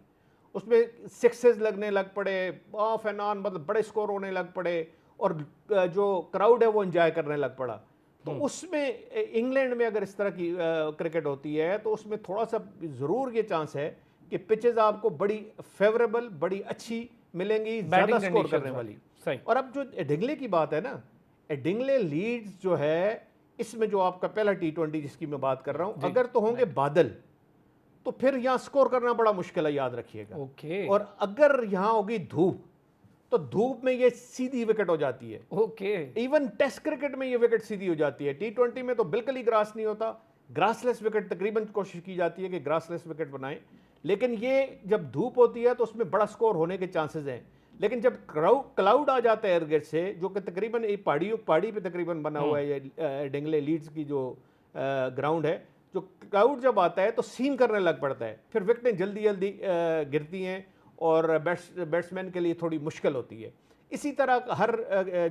उसमें सिक्सेस लगने लग पड़े, ऑफ एंड ऑन, मतलब बड़े स्कोर होने लग पड़े, और जो क्राउड है वो एंजॉय करने लग पड़ा। तो उसमें इंग्लैंड में अगर इस तरह की क्रिकेट होती है तो उसमें थोड़ा सा ज़रूर ये चांस है कि पिचेस आपको बड़ी फेवरेबल, बड़ी अच्छी मिलेंगी, ज़्यादा स्कोर करने वाली। सही। और अब जो एडिंगले की बात है ना, एडिंगले लीड्स जो है, इसमें जो आपका पहला T20 जिसकी मैं बात कर रहा हूँ, अगर तो होंगे बादल तो फिर यहाँ स्कोर करना बड़ा मुश्किल है, याद रखिएगा। ओके। और अगर यहाँ होगी धूप तो धूप में ये सीधी विकेट हो जाती है। ओके। इवन टेस्ट क्रिकेट में ये विकेट सीधी हो जाती है। T20 में तो बिल्कुल ही ग्रास नहीं होता, ग्रासलेस विकेट तकरीबन कोशिश की जाती है कि ग्रासलेस विकेट बनाएं, लेकिन ये जब धूप होती है तो उसमें बड़ा स्कोर होने के चांसेस हैं। लेकिन जब क्लाउड आ जाता है इर्द से, जो कि तकरीबन एक पहाड़ी पे तकरीबन बना हुआ है ये डिंगले लीड्स की जो ग्राउंड है, जो क्लाउड जब आता है तो सीन करने लग पड़ता है, फिर विकेटें जल्दी जल्दी गिरती हैं और बैट्समैन के लिए थोड़ी मुश्किल होती है। इसी तरह हर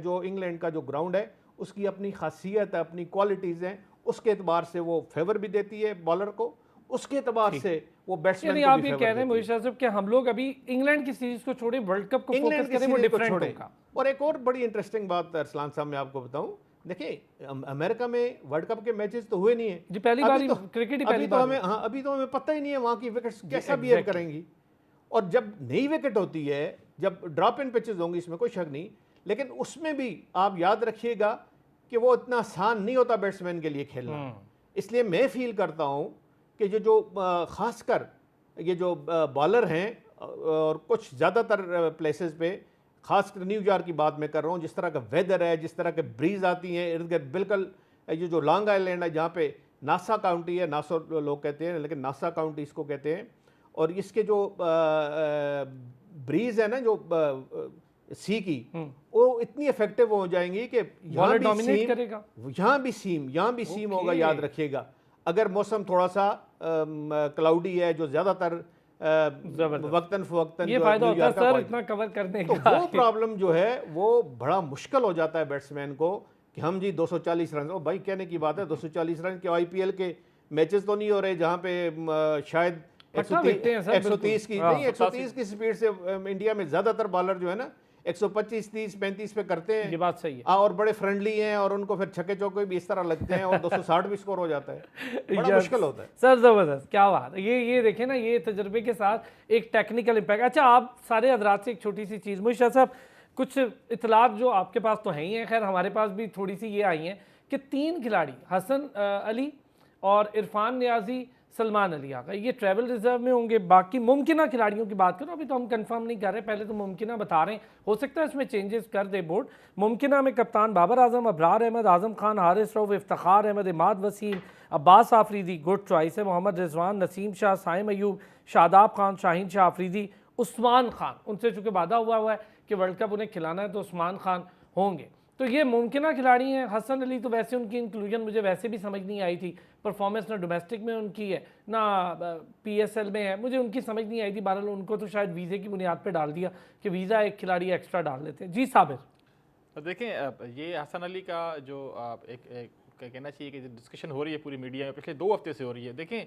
जो इंग्लैंड का जो ग्राउंड है उसकी अपनी खासियत है, अपनी क्वालिटीज़ हैं, उसके एतबार से वो फेवर भी देती है बॉलर को, उसके एतबार से वो बैट्समैन को आप ये कह रहे हैं मोहित साहब कि हम लोग अभी इंग्लैंड की सीरीज को छोड़े, वर्ल्ड कप को फोकस करें, वो डिफरेंट होगा। और एक और बड़ी इंटरेस्टिंग बात अरसलान साहब मैं आपको बताऊं, देखिए अमेरिका में वर्ल्ड कप के मैचेस तो हुए नहीं है जी, पहली बार क्रिकेट ही पहली बार। अभी तो हमें पता ही नहीं है वहाँ की विकेट्स कैसा बिहेव करेंगी। और जब नई विकेट होती है, जब ड्रॉप इन पिचेस होंगी, इसमें कोई शक नहीं, लेकिन उसमें भी आप याद रखिएगा कि वो इतना आसान नहीं होता बैट्समैन के लिए खेलना। इसलिए मैं फील करता हूँ कि जो खासकर ये जो बॉलर हैं और कुछ ज़्यादातर प्लेसेस पे, खासकर न्यूयॉर्क की बात मैं कर रहा हूँ, जिस तरह का वेदर है, जिस तरह के ब्रीज आती हैं इर्द गिर्द, बिल्कुल ये जो लॉन्ग आइलैंड है जहाँ पे नासा काउंटी है, नासो लोग कहते हैं लेकिन नासा काउंटी इसको कहते हैं, और इसके जो ब्रीज है ना जो सी की, वो इतनी इफेक्टिव हो जाएंगी कि यहाँ भी डोमिनेट करेगा, यहाँ भी सीम होगा, याद रखिएगा। अगर मौसम थोड़ा सा क्लाउडी है, जो ज़्यादातर वक्तन फवक्तन ये फायदा होता है सर इतना कवर करने का, तो वो प्रॉब्लम जो है वो बड़ा मुश्किल हो जाता है बैट्समैन को कि हम जी 240 रन, ओ भाई कहने की बात है 240 रन के आईपीएल के मैचेस तो नहीं हो रहे जहाँ पे शायद 130 की नहीं 130 की स्पीड से इंडिया में ज़्यादातर बॉलर जो है ना 125, 30, 35 पे करते हैं। ये बात सही है। और बड़े फ्रेंडली हैं और उनको फिर छक्के चौके भी इस तरह लगते हैं और 260 भी स्कोर हो जाता है, बड़ा मुश्किल होता है सर। जबरदस्त, क्या बात है। ये देखें ना, ये तजर्बे के साथ एक टेक्निकल इम्पैक्ट। अच्छा, आप सारे हजरात से एक छोटी सी चीज़, मुझे साहब कुछ इतलात जो आपके पास तो हैं ही हैं, खैर हमारे पास भी थोड़ी सी ये आई हैं कि 3 खिलाड़ी हसन अली और इरफान नियाजी, सलमान अली आगा, ये ट्रैवल रिजर्व में होंगे। बाकी मुमकिन खिलाड़ियों की बात करो, अभी तो हम कंफर्म नहीं कर रहे, पहले तो मुमकिन बता रहे हैं, हो सकता है इसमें चेंजेस कर दे बोर्ड। मुमकिन में कप्तान बाबर आजम, अबरार अहमद, आजम खान, हारिस रऊफ, इफ्तिखार अहमद, इमाद वसीम, अब्बास आफरीदी, गुड चॉइस है, मोहम्मद रिजवान, नसीम शाह, साइम अयूब, शादाब खान, शाहीन शाह आफरीदी, उस्मान खान, उनसे चूँकि वादा हुआ है कि वर्ल्ड कप उन्हें खिलाना है तो उस्मान खान होंगे। तो ये मुमकिन खिलाड़ी हैं। हसन अली तो वैसे उनकी इंक्लूजन मुझे वैसे भी समझ नहीं आई थी, परफॉर्मेंस ना डोमेस्टिक में उनकी है ना पीएसएल में है, मुझे उनकी समझ नहीं आई थी। बहरहाल उनको तो शायद वीज़े की बुनियाद पे डाल दिया कि वीज़ा एक खिलाड़ी एक्स्ट्रा डाल लेते हैं। जी साबिर, तो देखें ये हसन अली का जो एक कहना चाहिए कि डिस्कशन हो रही है पूरी मीडिया में पिछले 2 हफ्ते से हो रही है। देखें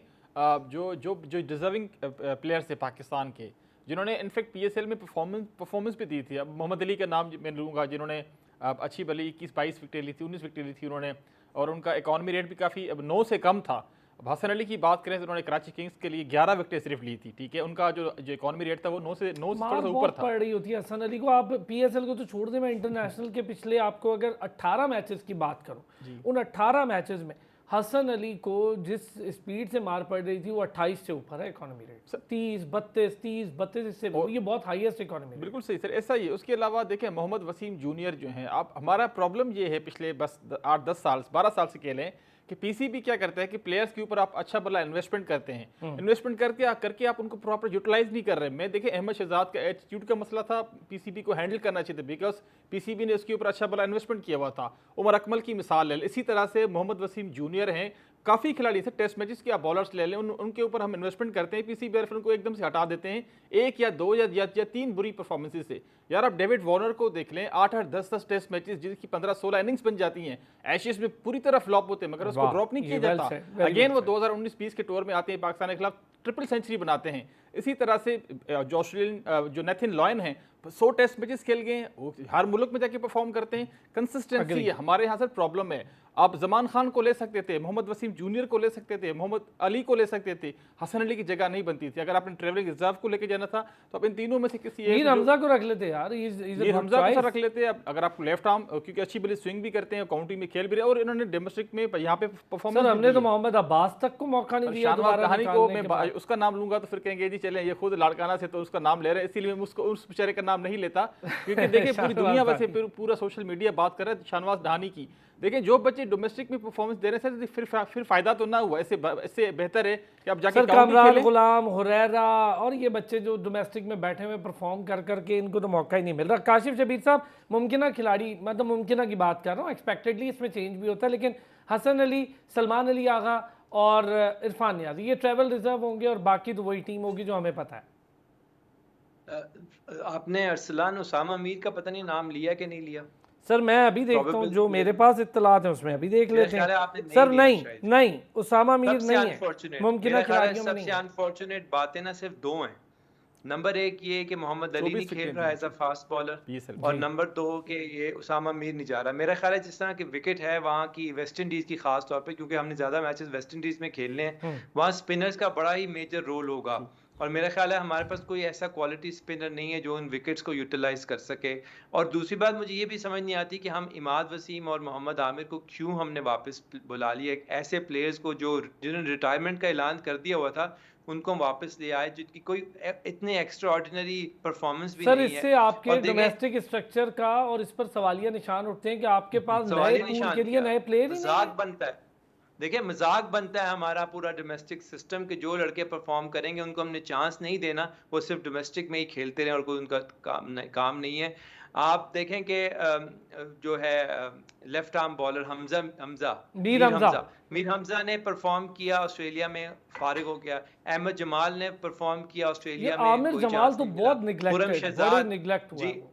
जो डिजर्विंग प्लेयर्स थे पाकिस्तान के, जिन्होंने इनफैक्ट पीएसएल में परफॉर्मेंस भी दी थी। अब मोहम्मद अली का नाम मैं लूँगा, जिन्होंने अच्छी भली 21-22 विकेटें ली थी, 19 विकेटें ली थी उन्होंने, और उनका इकॉनमी रेट भी काफ़ी 9 से कम था। अब हसन अली की बात करें तो उन्होंने कराची किंग्स के लिए 11 विकेटें सिर्फ ली थी, ठीक है। उनका जो इकॉनमी रेट था वो 9 से थोड़ा सा ऊपर था। पड़ रही होती है हसन अली को। आप पीएसएल को तो छोड़ दें, मैं इंटरनेशनल के पिछले आपको अगर 18 मैचेस की बात करूं, उन 18 मैचेस में हसन अली को जिस स्पीड से मार पड़ रही थी वो 28 से ऊपर है इकोनॉमी रेट, 30-32 इससे ये बहुत हाईएस्ट इकोनॉमी। बिल्कुल सही सर, ऐसा ही है। उसके अलावा देखें मोहम्मद वसीम जूनियर जो हैं, आप हमारा प्रॉब्लम ये है पिछले बस 8-10 साल 12 साल से कह लें कि पीसीबी क्या करता है कि प्लेयर्स के ऊपर आप अच्छा भला इन्वेस्टमेंट करते हैं, इन्वेस्टमेंट करके आप उनको प्रॉपर यूटिलाइज नहीं कर रहे। मैं देखें अहमद शहजाद का एटीट्यूड का मसला था, पीसीबी को हैंडल करना चाहिए था, बिकॉज पीसीबी ने उसके ऊपर अच्छा भला इन्वेस्टमेंट किया हुआ था। उमर अकमल की मिसाल ले, इसी तरह से मोहम्मद वसीम जूनियर हैं, काफ़ी खिलाड़ी से टेस्ट मैचेस के आप बॉलर्स ले लें, उनके ऊपर हम इन्वेस्टमेंट करते हैं, पीसीबी फिर उनको एकदम से हटा देते हैं 1 या 2 या 3 बुरी परफॉर्मेंसेस से। यार आप डेविड वार्नर को देख लें, 8-8, 10-10 टेस्ट मैचेस जिसकी 15-16 इनिंग्स बन जाती हैं, एशेज में पूरी तरह फ्लॉप होते हैं मगर उसको ड्रॉप नहीं किया जाता। अगेन वो 2019-20 के टूर में आते हैं, पाकिस्तान के खिलाफ ट्रिपल सेंचुरी बनाते हैं। इसी तरह से जो ऑस्ट्रेलियन जो नेथन लॉयन हैं 100 टेस्ट मैचेस खेल गए हैं, वो हर मुल्क में जाके परफॉर्म करते हैं। कंसिस्टेंसी है हमारे यहाँ सर प्रॉब्लम है। आप जमान खान को ले सकते थे, मोहम्मद वसीम जूनियर को ले सकते थे, मोहम्मद अली को ले सकते थे, हसन अली की जगह नहीं बनती थी। अगर आपने ट्रेवलिंग रिजर्व को लेके जाना था तो आप इन तीनों में से किसी एक हमजा को रख लेते यार, हमजा को रख लेते। अगर आप लेफ्ट आर्म क्योंकि अच्छी बड़ी स्विंग भी करते हैं, काउंटी में खेल भी रहे और इन्होंने डोमेस्टिक में यहाँ पे परफॉर्मेंस। हमने तो मोहम्मद अब्बास तक को मौका नहीं दिया। कहानी को मैं उसका नाम लूंगा तो फिर कहेंगे जी चले ये खुद लाड़काना से तो उसका नाम ले रहे हैं, इसीलिए मैं उसको उस बेचारे का नाम नहीं लेता क्योंकि देखिए पूरी दुनिया वैसे पूरा सोशल मीडिया बात कर रहा है शाहनवाज ढानी की। देखिए जो बच्चे डोमेस्टिक में परफॉर्मेंस दे रहे हैं फिर फायदा तो ना हुआ, इससे बेहतर है कि आप जाके कामरान गुलाम हुरैरा और ये बच्चे जो डोमेस्टिक में बैठे हुए परफॉर्म कर करके इनको तो मौका ही नहीं मिल रहा। काशिफ शबीर साहब, मुमकिन खिलाड़ी मतलब मुमकिन की बात कर रहा हूँ, एक्सपेक्टेडली इसमें चेंज भी होता है, लेकिन हसन अली, सलमान अली आगा और इरफान नियाजी ये ट्रैवल रिजर्व होंगे और बाकी तो वही टीम होगी जो हमें पता है। आपने अरसलान उसामा मीर का पता नहीं नाम लिया कि नहीं लिया? सर मैं अभी देखता हूँ, जो मेरे पास इत्तलात है उसमें अभी देख लेते हैं। सर नहीं उसामा मीर नहीं है। मुमकिन खिलाड़ियों में सबसे अनफॉर्चुनेट बातें ना सिर्फ 2 हैं। नंबर 1 ये कि मोहम्मद अली नहीं खेल रहा एज अ फास्ट बॉलर, और नंबर 2 कि ये उसामा मीर नहीं जा रहा। मेरा ख्याल है जिस तरह की विकेट है वहाँ की वेस्ट इंडीज की खास तौर पे, क्योंकि हमने ज्यादा मैचेस वेस्ट इंडीज में खेलने हैं, वहाँ स्पिनर्स का बड़ा ही मेजर रोल होगा। और मेरा ख्याल है हमारे पास कोई ऐसा क्वालिटी स्पिनर नहीं है जो उन विकेट्स को यूटिलाइज कर सके। और दूसरी बात मुझे ये भी समझ नहीं आती कि हम इमाद वसीम और मोहम्मद आमिर को क्यों हमने वापस बुला लिया। ऐसे प्लेयर्स को जो जिन्होंने रिटायरमेंट का ऐलान कर दिया हुआ था उनको हम वापस ले आए, जिनकी कोई इतने एक्स्ट्रा ऑर्डिनरी परफॉर्मेंस भी सर नहीं है। इससे आपके और देखें, डोमेस्टिक स्ट्रक्चर का और इस पर सवालिया निशान उठते हैं कि आपके पास नए सवालिया पूल निशान के लिए क्या, नए प्लेयर ही नहीं मजाक है। बनता है। देखिए मजाक बनता है हमारा पूरा डोमेस्टिक सिस्टम के, जो लड़के परफॉर्म करेंगे उनको हमने चांस नहीं देना, वो सिर्फ डोमेस्टिक में ही खेलते रहें और कोई उनका काम नहीं है। आप देखें कि जो है left arm bowler Hamza Hamza Mir Hamza Mir Hamza ने परफॉर्म किया, ऑस्ट्रेलिया में फारिग हो गया। अहमद जमाल ने परफॉर्म किया ये ऑस्ट्रेलिया में, आमिर कोई जमाल चांस तो नहीं मिला। बहुत खुरम निगलेक्टेड, बड़े शहजाद, निगलेक्ट हुआ जी है वो।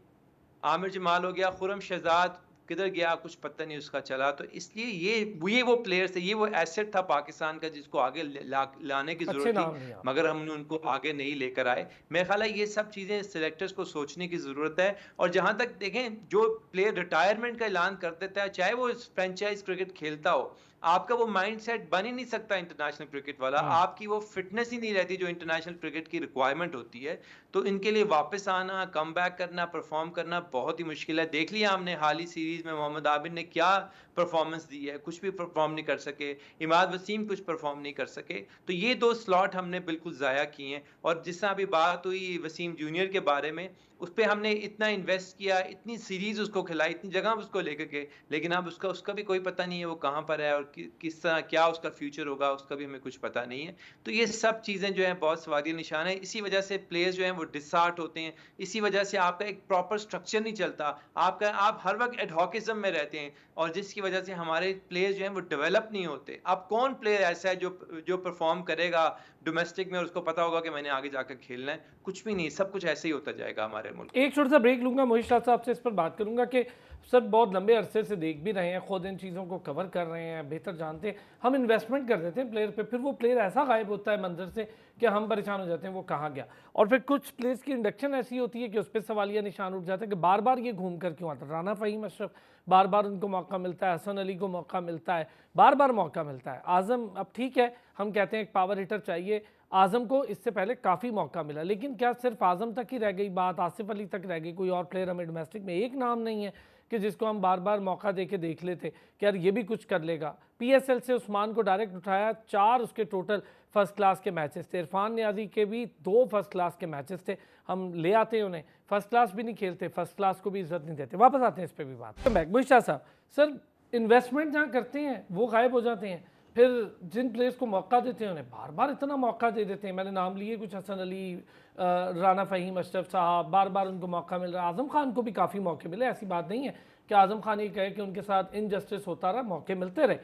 आमिर जमाल हो गया, खुरम शहजाद किधर गया कुछ पता नहीं उसका चला। तो इसलिए ये वो प्लेयर्स थे, ये वो एसेट था पाकिस्तान का जिसको आगे लाने की अच्छे जरूरत नाम नहीं थी, आप। मगर हमने उनको आगे नहीं लेकर आए। मेरा ख्याल है ये सब चीजें सिलेक्टर्स को सोचने की जरूरत है। और जहां तक देखें, जो प्लेयर रिटायरमेंट का ऐलान कर देता है, चाहे वो फ्रेंचाइज क्रिकेट खेलता हो, आपका वो माइंडसेट बन ही नहीं सकता इंटरनेशनल क्रिकेट वाला, आपकी वो फिटनेस ही नहीं रहती जो इंटरनेशनल क्रिकेट की रिक्वायरमेंट होती है। तो इनके लिए वापस आना, कम बैक करना, परफॉर्म करना बहुत ही मुश्किल है। देख लिया हमने हाल ही सीरीज में मोहम्मद आबिद ने क्या परफॉर्मेंस दी है, कुछ भी परफॉर्म नहीं कर सके। इमाद वसीम कुछ परफॉर्म नहीं कर सके। तो ये 2 स्लॉट हमने बिल्कुल ज़ाया किए हैं। और जिस तरह अभी बात हुई वसीम जूनियर के बारे में, उस पर हमने इतना इन्वेस्ट किया, इतनी सीरीज उसको खिलाई, इतनी जगह उसको लेकर के, लेकिन अब उसका भी कोई पता नहीं है वो कहाँ पर है और किस तरह क्या उसका फ्यूचर होगा, उसका भी हमें कुछ पता नहीं है। तो ये सब चीज़ें जो हैं बहुत सवालिया निशान है। इसी वजह से प्लेयर्स जो हैं वो डिसहार्ट होते हैं, इसी वजह से आपका एक प्रॉपर स्ट्रक्चर नहीं चलता, आप हर वक्त एडहॉकिज्म में रहते हैं, और जिसकी वजह से हमारे प्लेयर्स जो हैं वो डेवलप नहीं होते। अब कौन प्लेयर ऐसा है जो परफॉर्म करेगा डोमेस्टिक में और उसको पता होगा कि मैंने आगे जाकर खेलना है? कुछ भी नहीं, सब कुछ ऐसे ही होता जाएगा हमारे मुल्क। एक छोटा सा ब्रेक लूंगा, मोहित शाह साहब से इस पर बात करूंगा कि सर बहुत लंबे अरसे से देख भी रहे हैं, खुद इन चीज़ों को कवर कर रहे हैं, बेहतर जानते हैं। हम इन्वेस्टमेंट कर देते हैं प्लेयर पे, फिर वो प्लेयर ऐसा गायब होता है मंजर से कि हम परेशान हो जाते हैं वो कहाँ गया। और फिर कुछ प्लेयर्स की इंडक्शन ऐसी होती है कि उस पर सवालिया निशान उठ जाता है कि बार बार ये घूम कर क्यों आता है। राना फ़हीम अशरफ बार बार उनको मौका मिलता है, हसन अली को मौका मिलता है, बार बार मौका मिलता है। आज़म, अब ठीक है हम कहते हैं एक पावर हिटर चाहिए, आज़म को इससे पहले काफ़ी मौका मिला, लेकिन क्या सिर्फ आज़म तक ही रह गई बात, आसिफ अली तक रह गई? कोई और प्लेयर हमें डोमेस्टिक में एक नाम नहीं है कि जिसको हम बार बार मौका दे के देख लेते कि यार ये भी कुछ कर लेगा? पीएसएल से उस्मान को डायरेक्ट उठाया, 4 उसके टोटल फर्स्ट क्लास के मैचेस थे। इरफान नियाजी के भी 2 फर्स्ट क्लास के मैचेस थे, हम ले आते हैं उन्हें, फर्स्ट क्लास भी नहीं खेलते, फर्स्ट क्लास को भी इज्जत नहीं देते। वापस आते हैं इस पर भी बात। मोहित शाह साहब, सर इन्वेस्टमेंट जहाँ करते हैं वो गायब हो जाते हैं, फिर जिन प्लेयर्स को मौका देते हैं उन्हें बार बार इतना मौका दे देते हैं। मैंने नाम लिए कुछ, हसन अली, राना फ़हीम अशरफ साहब, बार बार उनको मौका मिल रहा है। आज़म खान को भी काफ़ी मौके मिले, ऐसी बात नहीं है कि आज़म खान ये कहे कि उनके साथ इनजस्टिस होता रहा, मौके मिलते रहे।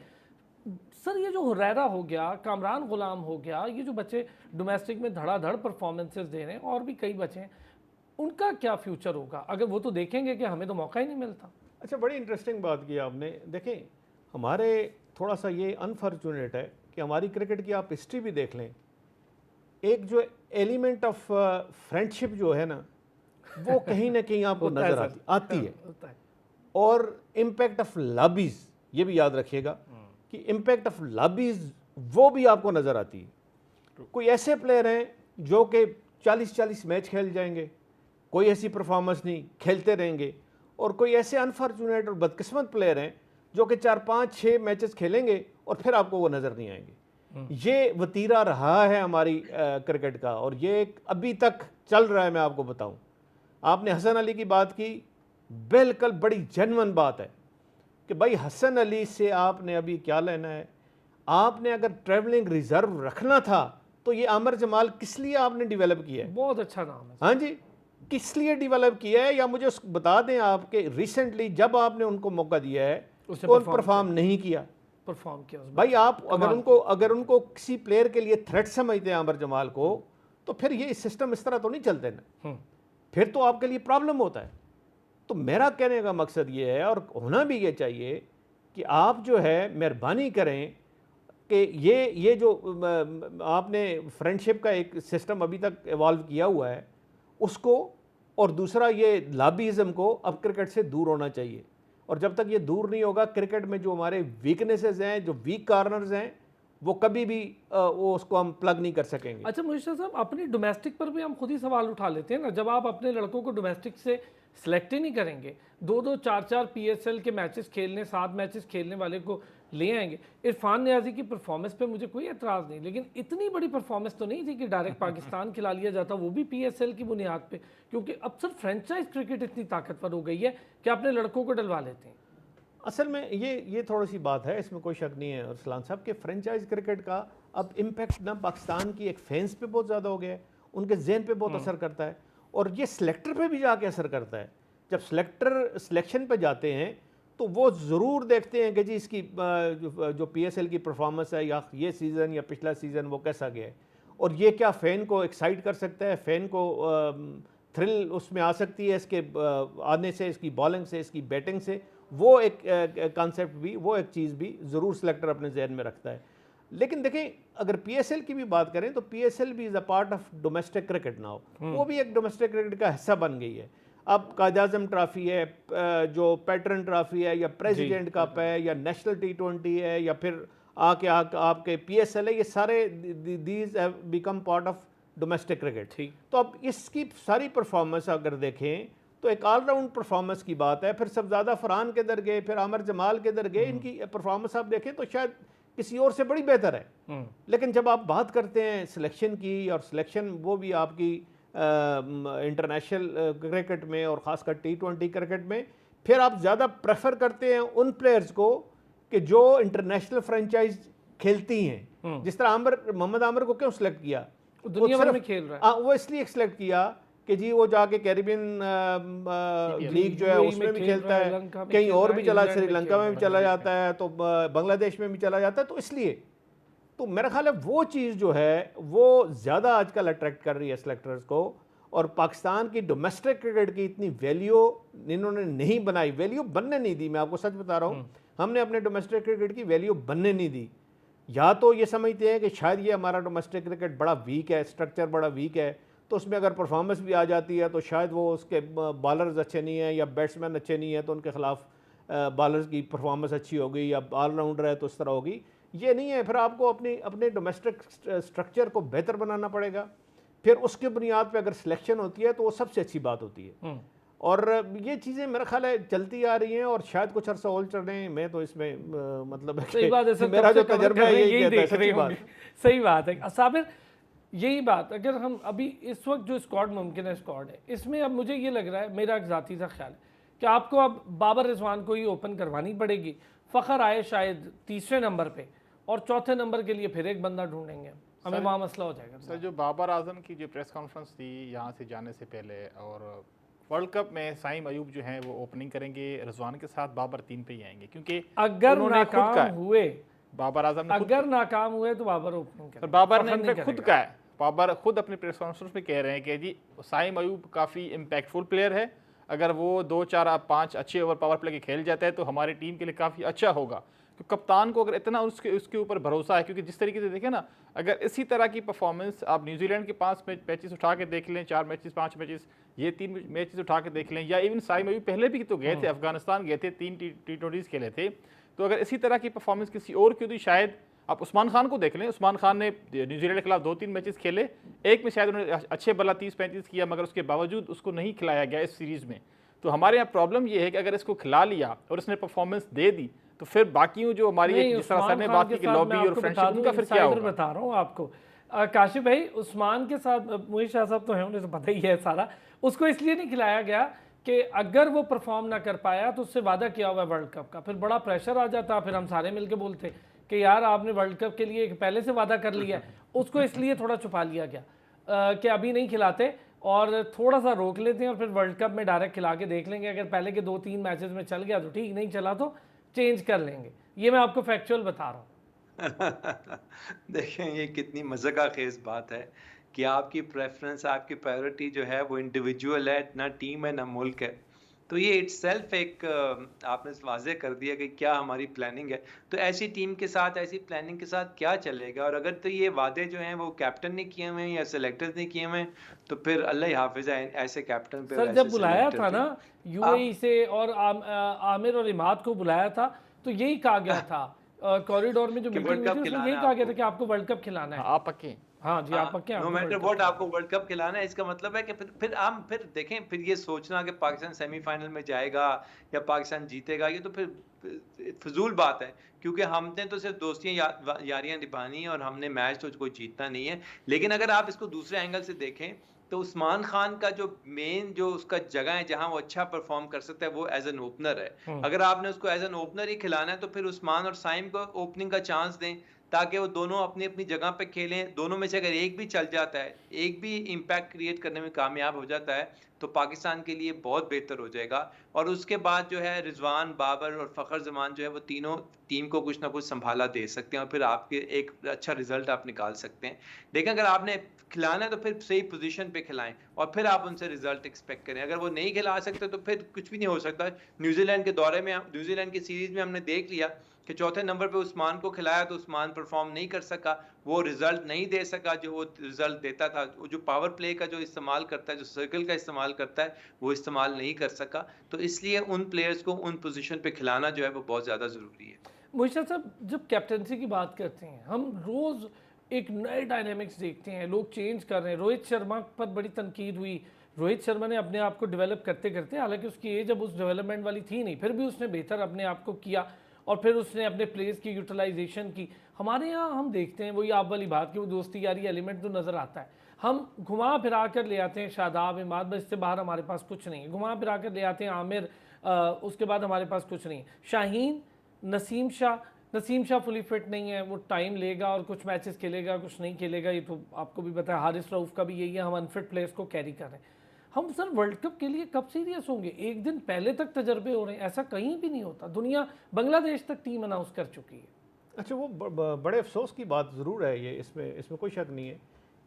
सर ये जो हुरैरा हो गया, कामरान गुलाम हो गया, ये जो बच्चे डोमेस्टिक में धड़ाधड़ परफॉर्मेंसेस दे रहे हैं, और भी कई बच्चे हैं, उनका क्या फ्यूचर होगा? अगर वो तो देखेंगे कि हमें तो मौका ही नहीं मिलता। अच्छा, बड़ी इंटरेस्टिंग बात की आपने। देखें, हमारे थोड़ा सा ये अनफॉर्चुनेट है कि हमारी क्रिकेट की आप हिस्ट्री भी देख लें, एक जो एलिमेंट ऑफ फ्रेंडशिप जो है ना, वो कहीं ना कहीं आपको नजर आती है। और इम्पैक्ट ऑफ लॉबीज, ये भी याद रखिएगा कि इम्पैक्ट ऑफ लॉबीज वो भी आपको नजर आती है। कोई ऐसे प्लेयर हैं जो कि 40-40 मैच खेल जाएंगे, कोई ऐसी परफॉर्मेंस नहीं, खेलते रहेंगे। और कोई ऐसे अनफॉर्चुनेट और बदकिस्मत प्लेयर हैं जो कि 4-5-6 मैचेस खेलेंगे और फिर आपको वो नज़र नहीं आएंगे। ये वतीरा रहा है हमारी क्रिकेट का, और ये अभी तक चल रहा है। मैं आपको बताऊं, आपने हसन अली की बात की, बिल्कुल बड़ी जेन्युइन बात है कि भाई हसन अली से आपने अभी क्या लेना है? आपने अगर ट्रैवलिंग रिजर्व रखना था तो ये आमिर जमाल किस लिए आपने डेवलप किया है? बहुत अच्छा नाम है। हाँ जी, किस लिए डेवलप किया है? या मुझे बता दें आपके रिसेंटली जब आपने उनको मौका दिया है कौन परफॉर्म नहीं किया? परफॉर्म किया भाई। आप अगर उनको किसी प्लेयर के लिए थ्रेट समझते हैं आमिर जमाल को, तो फिर ये सिस्टम इस तरह तो नहीं चलते ना, फिर तो आपके लिए प्रॉब्लम होता है। तो मेरा कहने का मकसद ये है, और होना भी ये चाहिए, कि आप जो है मेहरबानी करें कि ये जो आपने फ्रेंडशिप का एक सिस्टम अभी तक इवॉल्व किया हुआ है उसको, और दूसरा ये लॉबीज़म को अब क्रिकेट से दूर होना चाहिए। और जब तक ये दूर नहीं होगा, क्रिकेट में जो हमारे वीकनेसेस हैं, जो वीक कार्नर्स हैं, वो कभी भी वो उसको हम प्लग नहीं कर सकेंगे। अच्छा मोहित शाह साहब, अपनी डोमेस्टिक पर भी हम खुद ही सवाल उठा लेते हैं ना। जब आप अपने लड़कों को डोमेस्टिक से सिलेक्ट ही नहीं करेंगे, 2-2, 4-4 पीएसएल के मैचेस खेलने, 7 मैचेस खेलने वाले को ले आएंगे। इरफान नियाजी की परफॉर्मेंस पे मुझे कोई एतराज़ नहीं, लेकिन इतनी बड़ी परफॉर्मेंस तो नहीं थी कि डायरेक्ट पाकिस्तान खिला लिया जाता, वो भी PSL की बुनियाद पे, क्योंकि अब सर फ्रेंचाइज क्रिकेट इतनी ताकतवर हो गई है कि अपने लड़कों को डलवा लेते हैं। असल में ये थोड़ी सी बात है, इसमें कोई शक नहीं है अरसलान साहब के फ्रेंचाइज क्रिकेट का अब इम्पैक्ट ना पाकिस्तान की एक फैंस पे बहुत ज़्यादा हो गया है, उनके जहन पे बहुत असर करता है, और ये सिलेक्टर पे भी जाके असर करता है। जब सिलेक्टर सिलेक्शन पे जाते हैं तो वो ज़रूर देखते हैं कि जी इसकी जो PSL की परफॉर्मेंस है, या ये सीज़न या पिछला सीज़न वो कैसा गया है, और ये क्या फ़ैन को एक्साइट कर सकता है, फ़ैन को थ्रिल उसमें आ सकती है इसके आने से, इसकी बॉलिंग से, इसकी बैटिंग से। वो एक कॉन्सेप्ट भी, वो एक चीज़ भी ज़रूर सिलेक्टर अपने जहन में रखता है। लेकिन देखें, अगर PSL की भी बात करें तो PSL भी is a part of domestic cricket now, वो भी एक डोमेस्टिक क्रिकेट का हिस्सा बन गई है। अब कायद-ए-आज़म ट्रॉफी है, जो पैटर्न ट्रॉफी है, या प्रेसिडेंट कप है, या नेशनल T20 है, या फिर आपके PSL है, ये सारे these have become part of domestic cricket. तो अब इसकी सारी परफॉर्मेंस अगर देखें तो एक ऑलराउंड परफॉर्मेंस की बात है। फिर सबजादा फरहान के दर गए, फिर आमिर जमाल के दर गए, इनकी परफॉर्मेंस आप देखें तो शायद किसी और से बड़ी बेहतर है। लेकिन जब आप बात करते हैं सिलेक्शन की, और सिलेक्शन वो भी आपकी इंटरनेशनल क्रिकेट में और ख़ासकर T20 क्रिकेट में, फिर आप ज़्यादा प्रेफर करते हैं उन प्लेयर्स को कि जो इंटरनेशनल फ्रेंचाइज खेलती हैं। जिस तरह मोहम्मद आमिर को क्यों सिलेक्ट किया, दुनिया भर में खेल रहा है, वो इसलिए सिलेक्ट किया कि जी वो जाके कैरिबियन लीग जो है उसमें भी खेलता है, कहीं और भी चला, श्रीलंका में भी चला जाता है, तो बांग्लादेश में भी चला जाता है, तो इसलिए तो मेरा ख्याल है वो चीज़ जो है वो ज़्यादा आजकल अट्रैक्ट कर रही है सेलेक्टर्स को। और पाकिस्तान की डोमेस्टिक क्रिकेट की इतनी वैल्यू इन्होंने नहीं बनाई, वैल्यू बनने नहीं दी। मैं आपको सच बता रहा हूँ, हमने अपने डोमेस्टिक क्रिकेट की वैल्यू बनने नहीं दी। या तो ये समझते हैं कि शायद ये हमारा डोमेस्टिक क्रिकेट बड़ा वीक है, स्ट्रक्चर बड़ा वीक है, तो उसमें अगर परफॉर्मेंस भी आ जाती है तो शायद वो उसके बॉलर्स अच्छे नहीं हैं या बैट्समैन अच्छे नहीं हैं, तो उनके ख़िलाफ़ बॉलर्स की परफॉर्मेंस अच्छी होगी, या ऑलराउंडर है तो इस तरह होगी। ये नहीं है, फिर आपको अपने डोमेस्टिक स्ट्रक्चर को बेहतर बनाना पड़ेगा। फिर उसके बुनियाद पे अगर सिलेक्शन होती है तो वो सबसे अच्छी बात होती है। और ये चीज़ें मेरा ख्याल है चलती आ रही हैं, और शायद कुछ अर्सा और चल रहे हैं। मैं तो इसमें मतलब सही बात है, मेरा जो तजर्बा है यही कहता है, सच्ची बात। सही बात है साबिर, यही बात। अगर हम अभी इस वक्त जो स्क्वाड मुमकिन है स्क्वाड है, इसमें अब मुझे ये लग रहा है, मेरा एक ज़ाती सा ख्याल है कि आपको अब बाबर रिजवान को ही ओपन करवानी पड़ेगी। फ़खर आए शायद तीसरे नंबर पे, और चौथे नंबर के लिए फिर एक बंदा ढूंढेंगे, हमें वहाँ मसला हो जाएगा। सर, जो बाबर आजम की जो प्रेस कॉन्फ्रेंस थी यहाँ से जाने से पहले, और वर्ल्ड कप में साइम अयूब जो हैं वो ओपनिंग करेंगे, रिजवान के साथ बाबर 3 पे ही आएंगे, क्योंकि अगर नाकाम हुए बाबर आजम ने अगर नाकाम हुए तो बाबर ओपनिंग करेंगे। बाबर ने इनपे खुद कहा है, बाबर खुद अपनी प्रेस कॉन्फ्रेंस में कह रहे हैं कि जी साइम अयूब काफ़ी इम्पैक्टफुल प्लेयर है, अगर वो 2, 4, 5 अच्छे ओवर पावर प्ले के खेल जाता है तो हमारी टीम के लिए काफ़ी अच्छा होगा। तो कप्तान को अगर इतना उसके ऊपर भरोसा है, क्योंकि जिस तरीके से देखें ना, अगर इसी तरह की परफॉर्मेंस आप न्यूजीलैंड के 5 मैचेस उठा के देख लें, 4 मैचेस 5 मैचेस, ये 3 मैचेस उठा के देख लें, या इवन साइम अयूब पहले भी तो गए थे, अफगानिस्तान गए थे, 3 T20 खेले थे, तो अगर इसी तरह की परफॉर्मेंस किसी और की होती, शायद आप उस्मान खान को देख लें, उस्मान खान ने न्यूजीलैंड के खिलाफ 2-3 मैचेस खेले, एक में शायद उन्होंने अच्छे बल्ला 30-35 किया, मगर उसके बावजूद उसको नहीं खिलाया गया इस सीरीज़ में। तो हमारे यहाँ प्रॉब्लम ये है कि अगर इसको खिला लिया और इसने परफॉर्मेंस दे दी, तो फिर बाकियों जो हमारी जिस तरह सर ने बात की कि लॉबी और फ्रेंडशिप, उनका फिर क्या होगा? बता रहा हूँ आपको काशिफ भाई, उस्मान के साथ मोहित शाह साहब तो हैं, उन्हें तो पता ही है सारा। उसको इसलिए नहीं खिलाया गया कि अगर वो परफॉर्म ना कर पाया तो उससे वादा किया हुआ है वर्ल्ड कप का, फिर बड़ा प्रेशर आ जाता, फिर हम सारे मिलकर बोलते कि यार आपने वर्ल्ड कप के लिए पहले से वादा कर लिया। उसको इसलिए थोड़ा छुपा लिया गया कि अभी नहीं खिलाते और थोड़ा सा रोक लेते हैं, और फिर वर्ल्ड कप में डायरेक्ट खिला के देख लेंगे। अगर पहले के 2-3 मैचेस में चल गया तो ठीक, नहीं चला तो चेंज कर लेंगे। ये मैं आपको फैक्चुअल बता रहा हूँ। देखें, ये कितनी मज़ा खेज बात है कि आपकी प्रेफरेंस, आपकी प्रायोरिटी जो है वो इंडिविजुअल है, ना टीम है ना मुल्क है। तो ये इट्सेल्फ एक आपने वाज़े कर दिया कि क्या हमारी प्लानिंग है। तो ऐसी टीम के साथ, ऐसी प्लानिंग के साथ क्या चलेगा? और अगर तो ये वादे जो हैं वो कैप्टन ने किए हुए हैं या सिलेक्टर्स ने किए हुए हैं, तो फिर अल्लाह ही हाफिज़ है ऐसे कैप्टन पे। सर, जब बुलाया था ना UAE से और आमिर और इमाद को बुलाया था, तो यही कहा गया था कॉरिडोर में जो मीटिंग हुई थी, उसमें यही कहा गया था कि आपको वर्ल्ड कप खिलाना है। आप पक्के हाँ जी, आप पक्के हैं, नो आपने मैटर वर्ल्ड कप व्हाट खेला आपको वर्ल्ड कप खिलाना है, इसका मतलब है कि फिर देखें, फिर ये सोचना कि पाकिस्तान सेमीफाइनल में जाएगा या पाकिस्तान जीतेगा, ये तो फिर फजूल बात है, क्योंकि हमने तो सिर्फ दोस्तियां यारियां निभानी है और हमने मैच तो कोई जीतना नहीं है। लेकिन अगर आप इसको दूसरे एंगल से देखें तो उस्मान खान का जो मेन जो उसका जगह है जहां वो अच्छा परफॉर्म कर सकता है वो एज एन ओपनर है। अगर आपने उसको एज एन ओपनर ही खिलाना है तो फिर उस्मान और साइम को ओपनिंग का चांस दें, ताकि वो दोनों अपनी अपनी जगह पे खेलें। दोनों में से अगर एक भी चल जाता है, एक भी इम्पैक्ट क्रिएट करने में कामयाब हो जाता है, तो पाकिस्तान के लिए बहुत बेहतर हो जाएगा। और उसके बाद जो है रिजवान, बाबर और फ़खर जमान जो है वो तीनों टीम को कुछ ना कुछ संभाला दे सकते हैं और फिर आपके एक अच्छा रिजल्ट आप निकाल सकते हैं। लेकिन अगर आपने खिलाना है तो फिर सही पोजीशन पे खिलाएं और फिर आप उनसे रिजल्ट एक्सपेक्ट करें। अगर वो नहीं खिला सकते तो फिर कुछ भी नहीं हो सकता। न्यूजीलैंड के दौरे में, न्यूजीलैंड की सीरीज में हमने देख लिया कि चौथे नंबर पे उस्मान को खिलाया तो उस्मान परफॉर्म नहीं कर सका, वो रिजल्ट नहीं दे सका जो वो रिजल्ट देता था। वो जो पावर प्ले का जो इस्तेमाल करता है, जो सर्कल का इस्तेमाल करता है, वो इस्तेमाल नहीं कर सका। तो इसलिए उन प्लेयर्स को उन पोजीशन पे खिलाना जो है वो बहुत ज़्यादा ज़रूरी है। मोहित साहब, जब कैप्टनसी की बात करते हैं हम रोज़ एक नए डायनेमिक्स देखते हैं, लोग चेंज कर रहे हैं। रोहित शर्मा पर बड़ी तनकीद हुई। रोहित शर्मा ने अपने आप को डेवलप करते करते, हालांकि उसकी एज अब उस डेवलपमेंट वाली थी नहीं, फिर भी उसने बेहतर अपने आप को किया और फिर उसने अपने प्लेयर्स की यूटिलाइजेशन की। हमारे यहाँ हम देखते हैं वही आप वाली बात कि वो दोस्ती यारी एलिमेंट तो नज़र आता है। हम घुमा फिरा कर ले आते हैं शादाब, इमाद, बस इससे बाहर हमारे पास कुछ नहीं है। घुमा फिरा कर ले आते हैं आमिर, उसके बाद हमारे पास कुछ नहीं है। शाहीन, नसीम शाह फुली फिट नहीं है, वो टाइम लेगा और कुछ मैचेस खेलेगा, कुछ नहीं खेलेगा, ये तो आपको भी पता है। हारिस रऊफ का भी यही है, हम अनफिट प्लेयर्स को कैरी कर रहे हैं। हम सर वर्ल्ड कप के लिए कब सीरियस होंगे? एक दिन पहले तक तजर्बे हो रहे हैं, ऐसा कहीं भी नहीं होता। दुनिया बांग्लादेश तक टीम अनाउंस कर चुकी है। अच्छा, वो बड़े अफसोस की बात ज़रूर है ये, इसमें कोई शक नहीं है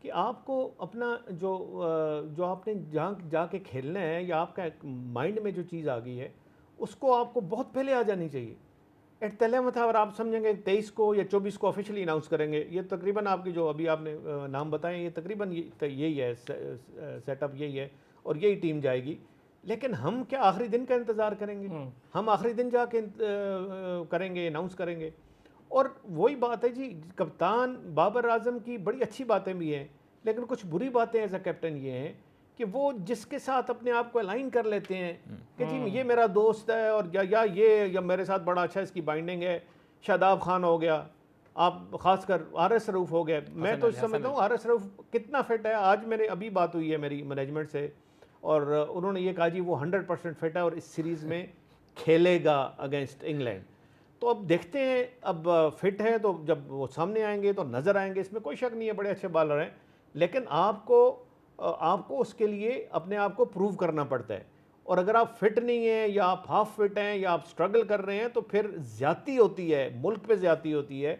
कि आपको अपना जो आपने जहाँ जाके खेलना है या आपका माइंड में जो चीज़ आ गई है उसको आपको बहुत पहले आ जानी चाहिए। एट तले था, अगर आप समझेंगे 23 को या 24 को ऑफिशियली अनाउंस करेंगे, ये तकरीबन आपकी जो अभी आपने नाम बताए ये तकरीबन यही है, सेटअप यही है और यही टीम जाएगी। लेकिन हम क्या आखिरी दिन का इंतज़ार करेंगे? हम आखिरी दिन जाके करेंगे, अनाउंस करेंगे। और वही बात है जी, कप्तान बाबर आजम की बड़ी अच्छी बातें भी हैं, लेकिन कुछ बुरी बातें एज अ कैप्टन ये हैं कि वो जिसके साथ अपने आप को अलाइन कर लेते हैं कि जी ये मेरा दोस्त है और या मेरे साथ बड़ा अच्छा इसकी बाइंडिंग है। शादाब खान हो गया, आप खासकर हारिस रऊफ हो गए। मैं तो समझता हूँ हारिस रऊफ कितना फिट है। आज मेरे अभी बात हुई है मेरी मैनेजमेंट से और उन्होंने ये कहा जी वो 100% फिट है और इस सीरीज़ में खेलेगा अगेंस्ट इंग्लैंड। तो अब देखते हैं, अब फिट है तो जब वो सामने आएंगे तो नज़र आएंगे, इसमें कोई शक नहीं है, बड़े अच्छे बॉलर हैं। लेकिन आपको उसके लिए अपने आप को प्रूव करना पड़ता है। और अगर आप फिट नहीं हैं या आप हाफ फिट हैं या आप स्ट्रगल कर रहे हैं तो फिर ज़्यादती होती है, मुल्क पे ज़्यादती होती है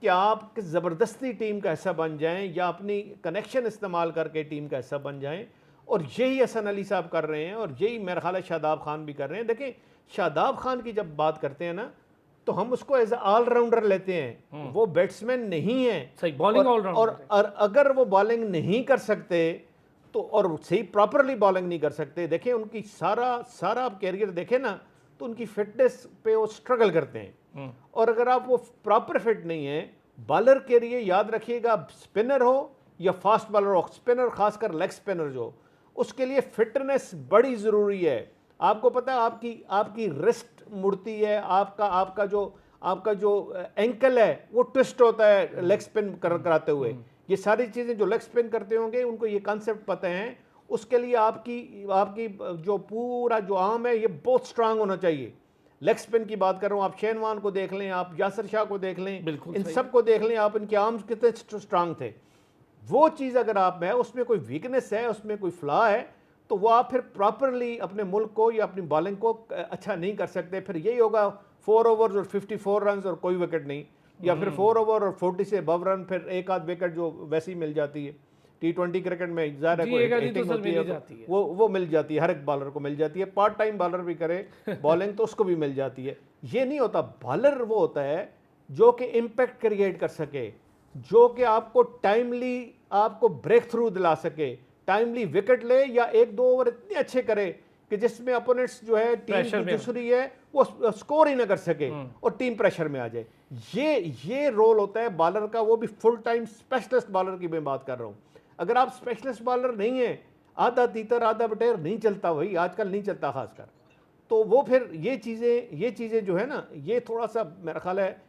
कि आप ज़बरदस्ती टीम का हिस्सा बन जाएं या अपनी कनेक्शन इस्तेमाल करके टीम का हिस्सा बन जाएं। और यही हसन अली साहब कर रहे हैं और यही मेरा ख्याल है शादाब खान भी कर रहे हैं। देखें, शादाब खान की जब बात करते हैं ना तो हम उसको एज ऑलराउंडर लेते हैं, वो बैट्समैन नहीं है। सही बॉलिंग ऑलराउंडर और अगर वो बॉलिंग नहीं कर सकते तो और सही प्रॉपरली बॉलिंग नहीं कर सकते, देखें उनकी सारा आप कैरियर देखें ना तो उनकी फिटनेस पे वो स्ट्रगल करते हैं। और अगर आप वो प्रॉपर फिट नहीं है, बॉलर के लिए याद रखिएगा, स्पिनर हो या फास्ट बॉलर हो, स्पिनर खासकर लेग स्पिनर जो, उसके लिए फिटनेस बड़ी ज़रूरी है। आपको पता है आपकी रिस्ट मुड़ती है, आपका जो एंकल है वो ट्विस्ट होता है लेग स्पिन कराते हुए। ये सारी चीज़ें जो लेग स्पिन करते होंगे उनको ये कॉन्सेप्ट पता है। उसके लिए आपकी जो पूरा जो आर्म है ये बहुत स्ट्रांग होना चाहिए। लेग स्पिन की बात कर रहा हूँ, आप शेन वान को देख लें, आप यासर शाह को देख लें, इन सब को देख लें, आप इनके आर्म्स कितने स्ट्रांग थे। वो चीज़ अगर आप में उसमें कोई वीकनेस है, उसमें कोई फ्लॉ है, तो वो आप फिर प्रॉपरली अपने मुल्क को या अपनी बॉलिंग को अच्छा नहीं कर सकते। फिर यही होगा 4 ओवर्स और 54 रन और कोई विकेट नहीं, या फिर 4 ओवर और 40 से अबव रन, फिर एक आध विकेट जो वैसे ही मिल जाती है। T20 क्रिकेट में ज़ाहिर है कोई हिटिंग होती है, वो मिल जाती है, हर एक बॉलर को मिल जाती है। पार्ट टाइम बॉलर भी करे बॉलिंग तो उसको भी मिल जाती है। ये नहीं होता, बॉलर वो होता है जो कि इम्पैक्ट क्रिएट कर सके, जो कि आपको टाइमली आपको ब्रेक थ्रू दिला सके, टाइमली विकेट ले या 1-2 ओवर इतने अच्छे करे कि जिसमें अपोनेंट्स जो है टीम प्रेशर की में दूसरी है वो स्कोर ही ना कर सके और टीम प्रेशर में आ जाए। ये रोल होता है बॉलर का, वो भी फुल टाइम स्पेशलिस्ट बॉलर की मैं बात कर रहा हूँ। अगर आप स्पेशलिस्ट बॉलर नहीं है, आधा तीतर आधा बटेर नहीं चलता, वही आजकल नहीं चलता खासकर, तो वो फिर ये चीज़ें जो है ना, ये थोड़ा सा मेरा ख्याल है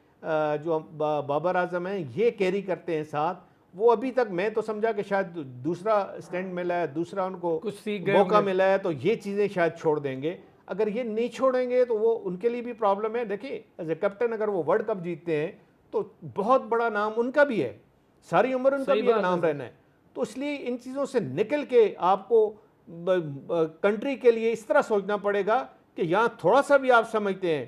जो बाबर आजम हैं ये कैरी करते हैं साथ। वो अभी तक मैं तो समझा कि शायद दूसरा स्टैंड मिला है, दूसरा उनको कुछ सीख गए मौका होंगे। मिला है, तो ये चीज़ें शायद छोड़ देंगे। अगर ये नहीं छोड़ेंगे तो वो उनके लिए भी प्रॉब्लम है। देखिए एज ए कैप्टन अगर वो वर्ल्ड कप जीतते हैं तो बहुत बड़ा नाम उनका भी है, सारी उम्र उनका सही भी एक बात है नाम सर। रहना है। तो इसलिए इन चीज़ों से निकल के आपको कंट्री के लिए इस तरह सोचना पड़ेगा कि यहाँ थोड़ा सा भी आप समझते हैं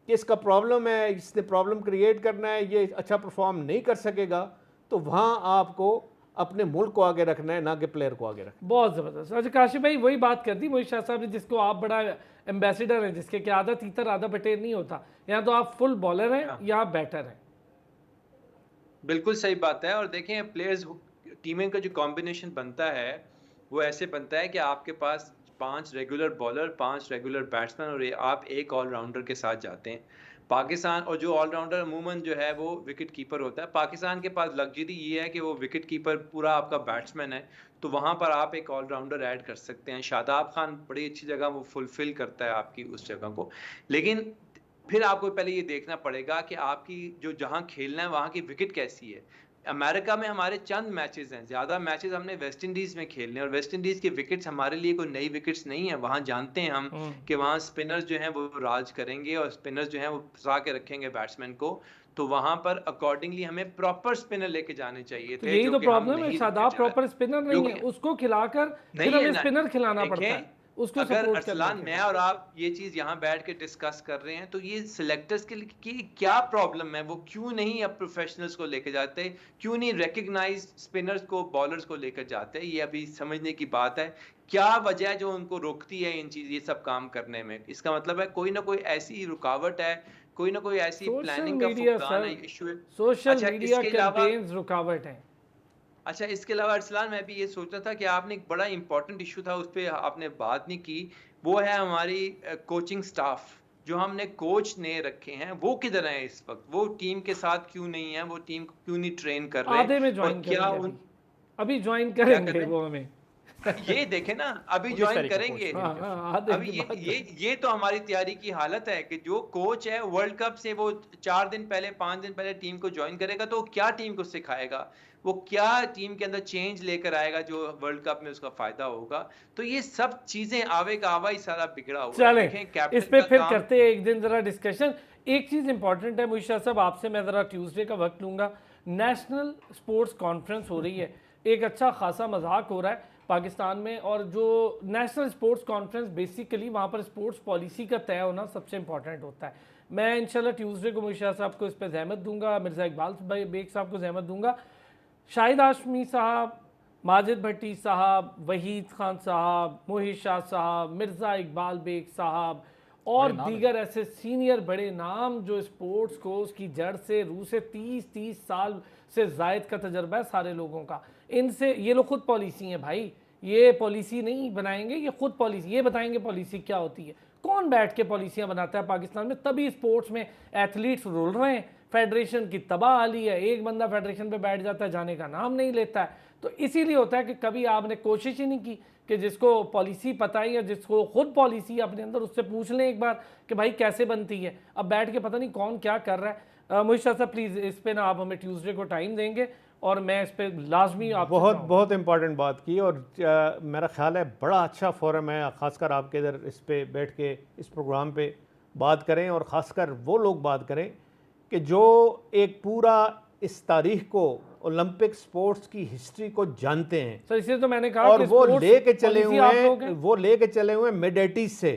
कि इसका प्रॉब्लम है, इसने प्रॉब्लम क्रिएट करना है, ये अच्छा परफॉर्म नहीं कर सकेगा, तो वहाँ आपको अपने मुल्क को आगे रखना है, ना कि प्लेयर को आगे रखना बहुत ज़बरदस्त। अच्छा काशिफ भाई, वही बात कर दी मोहित शाह साहब ने, जिसको आप बड़ा एम्बेसडर हैं, जिसके कि आधा तीतर आधा बटेर नहीं होता। यहाँ तो आप फुल बॉलर हैं या आप बैटर हैं। बिल्कुल सही बात है। और देखें प्लेयर्स टीमें का जो कॉम्बिनेशन बनता है वो ऐसे बनता है कि आपके पास 5 रेगुलर बॉलर, 5 रेगुलर बैट्समैन और आप एक ऑलराउंडर के साथ जाते हैं। पाकिस्तान, और जो ऑलराउंडर अमूमन जो है वो विकेट कीपर होता है। पाकिस्तान के पास लग्जरी ये है कि वो विकेट कीपर पूरा आपका बैट्समैन है, तो वहाँ पर आप एक ऑलराउंडर ऐड कर सकते हैं। शादाब खान बड़ी अच्छी जगह वो फुलफिल करता है आपकी उस जगह को। लेकिन फिर आपको पहले ये देखना पड़ेगा कि आपकी जो जहाँ खेलना है वहाँ की विकेट कैसी है। अमेरिका में हमारे चंद मैचेस हैं, ज़्यादा मैचेस हमने वेस्ट इंडीज़ में खेलने, और वेस्ट इंडीज़ की विकेट्स हमारे लिए कोई नई विकेट्स नहीं है। वहाँ जानते हैं हम कि वहाँ स्पिनर्स जो हैं वो राज करेंगे और स्पिनर्स जो हैं वो फंसा के रखेंगे बैट्समैन को। तो वहाँ पर अकॉर्डिंगली हमें प्रॉपर स्पिनर लेके जाने चाहिए तो थे, यही जो तो कि हम प्रॉब्लम है, नहीं शादाब लेके जा प्रॉपर रहे। स्पिनर नहीं है, क्योंकि उसको खिलाकर फिर नहीं है हमें ना, स्पिनर खिलाना पड़ता है, देखें उसको अगर सपोर्ट करना अरसलान, चाहिए। मैं और आप ये चीज यहाँ बैठ के डिस्कस कर रहे हैं तो ये सिलेक्टर्स के लिए कि क्या प्रॉब्लम है, वो क्यों नहीं अब प्रोफेशनल्स को लेकर जाते, क्यों नहीं रिकग्नाइज स्पिनर्स को, बॉलर्स को लेकर जाते, ये अभी समझने की बात है। क्या वजह है जो उनको रोकती है इन चीज ये सब काम करने में? इसका मतलब है कोई ना कोई ऐसी रुकावट है, कोई ना कोई ऐसी सोशल प्लानिंग का मीडिया फुकदान सर, है, इशू है। सोशल अच्छा मीडिया इसके अलावा कैंपेन्स रुकावट हैं। अच्छा इसके अलावा अरसलान, मैं भी ये सोच रहा था कि आपने एक बड़ा इंपॉर्टेंट इशू था, उस पर आपने बात नहीं की। वो है हमारी कोचिंग स्टाफ। जो हमने कोच ने रखे हैं वो किधर हैं इस वक्त? वो टीम के साथ क्यों नहीं है? वो टीम को क्यों नहीं ट्रेन कर रहे? आधे में और ज्वाइन क्या करेंगे, अभी ज्वाइन क्या कर करेंगे रहे वो हमें। हैं? ये देखें ना, अभी 19 ज्वाइन तारीख को करेंगे। कोच हाँ हाँ, आधे अभी के ये बाद ये ये तो हमारी तैयारी की हालत है कि जो कोच है वर्ल्ड कप से वो 4 दिन पहले, 5 दिन पहले टीम को ज्वाइन करेगा, तो क्या टीम को सिखाएगा, वो क्या टीम के अंदर चेंज लेकर आएगा जो वर्ल्ड कप में उसका फायदा होगा। तो ये सब चीजें आवे का आवा ही सारा बिगड़ा हुआ है। चलें, देखें इस कैप्टन पे का फिर काम। करते हैं एक दिन ज़रा डिस्कशन। एक चीज़ इंपॉर्टेंट है मोहित शाह साहब, आपसे मैं ज़रा ट्यूसडे का वक्त लूँगा। नेशनल स्पोर्ट्स कॉन्फ्रेंस हो रही है, एक अच्छा खासा मजाक हो रहा है पाकिस्तान में, और जो नेशनल स्पोर्ट्स कॉन्फ्रेंस बेसिकली वहाँ पर स्पोर्ट्स पॉलिसी का तय होना सबसे इंपॉर्टेंट होता है। मैं इंशाल्लाह ट्यूसडे को मोहित शाह साहब को इस पर जहमत दूंगा, मिर्ज़ा इकबाल बेग साहब को जहमत दूंगा, शाहिद हाशमी साहब, माजिद भट्टी साहब, वहीद खान साहब, मोहित शाह साहब, मिर्ज़ा इकबाल बेग साहब और दीगर ऐसे सीनियर बड़े नाम जो स्पोर्ट्स को उसकी जड़ से रूह से 30 साल से जायद का तजर्बा है सारे लोगों का। इनसे ये लोग खुद पॉलिसी हैं भाई, ये पॉलिसी नहीं बनाएंगे, ये खुद पॉलिसी, ये बताएंगे पॉलिसी क्या होती है। कौन बैठ के पॉलिसियाँ बनाता है पाकिस्तान में? तभी स्पोर्ट्स में एथलीट्स रुल रहे हैं, फेडरेशन की तबाह हाली है, एक बंदा फेडरेशन पे बैठ जाता है, जाने का नाम नहीं लेता है। तो इसीलिए होता है कि कभी आपने कोशिश ही नहीं की कि जिसको पॉलिसी पता है या जिसको खुद पॉलिसी अपने अंदर, उससे पूछ लें एक बार कि भाई कैसे बनती है। अब बैठ के पता नहीं कौन क्या कर रहा है। मोहित शाह साहब प्लीज़ इस पे ना आप हमें ट्यूसडे को टाइम देंगे और मैं इस पे लाजमी आप बहुत इंपॉर्टेंट बात की, और मेरा ख्याल है बड़ा अच्छा फोरम है, ख़ासकर आपके इधर इस पे बैठ के इस प्रोग्राम पे बात करें, और ख़ासकर वो लोग बात करें कि जो एक पूरा इस तारीख को, ओलंपिक स्पोर्ट्स की हिस्ट्री को जानते हैं। सर इसलिए तो मैंने कहा और कि वो स्पोर्ट्स लेके चले पॉलिसी हुए आप लोग हैं, वो लेके चले हुए हैं मिड 80s से,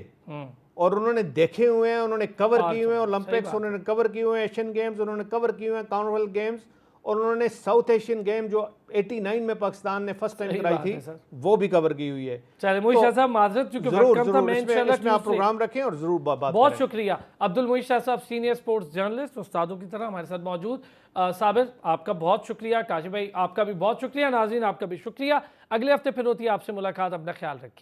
और उन्होंने देखे हुए हैं, उन्होंने कवर किए हुए हैं ओलंपिक्स, उन्होंने कवर किए हुए हैं एशियन गेम्स, उन्होंने कवर किए हुए हैं कॉमनवेल्थ गेम्स, और उन्होंने साउथ एशियन गेम जो 89 में पाकिस्तान ने फर्स्ट टाइम कराई थी वो भी कवर की हुई है। चलिए मोहित शाह साहब माजरत चूंकि वक्त कम था, मैं इंशाल्लाह इसमें आप प्रोग्राम रखें और जरूर बात बहुत करें। शुक्रिया। अब्दुल मोहित शाह साहब सीनियर स्पोर्ट्स जर्नलिस्ट उस्तादों की तरह हमारे साथ मौजूद। साबिर आपका बहुत शुक्रिया, काशिफ भाई आपका भी बहुत शुक्रिया, नाज़रीन आपका भी शुक्रिया। अगले हफ्ते फिर होती है आपसे मुलाकात, अपना ख्याल रखिए।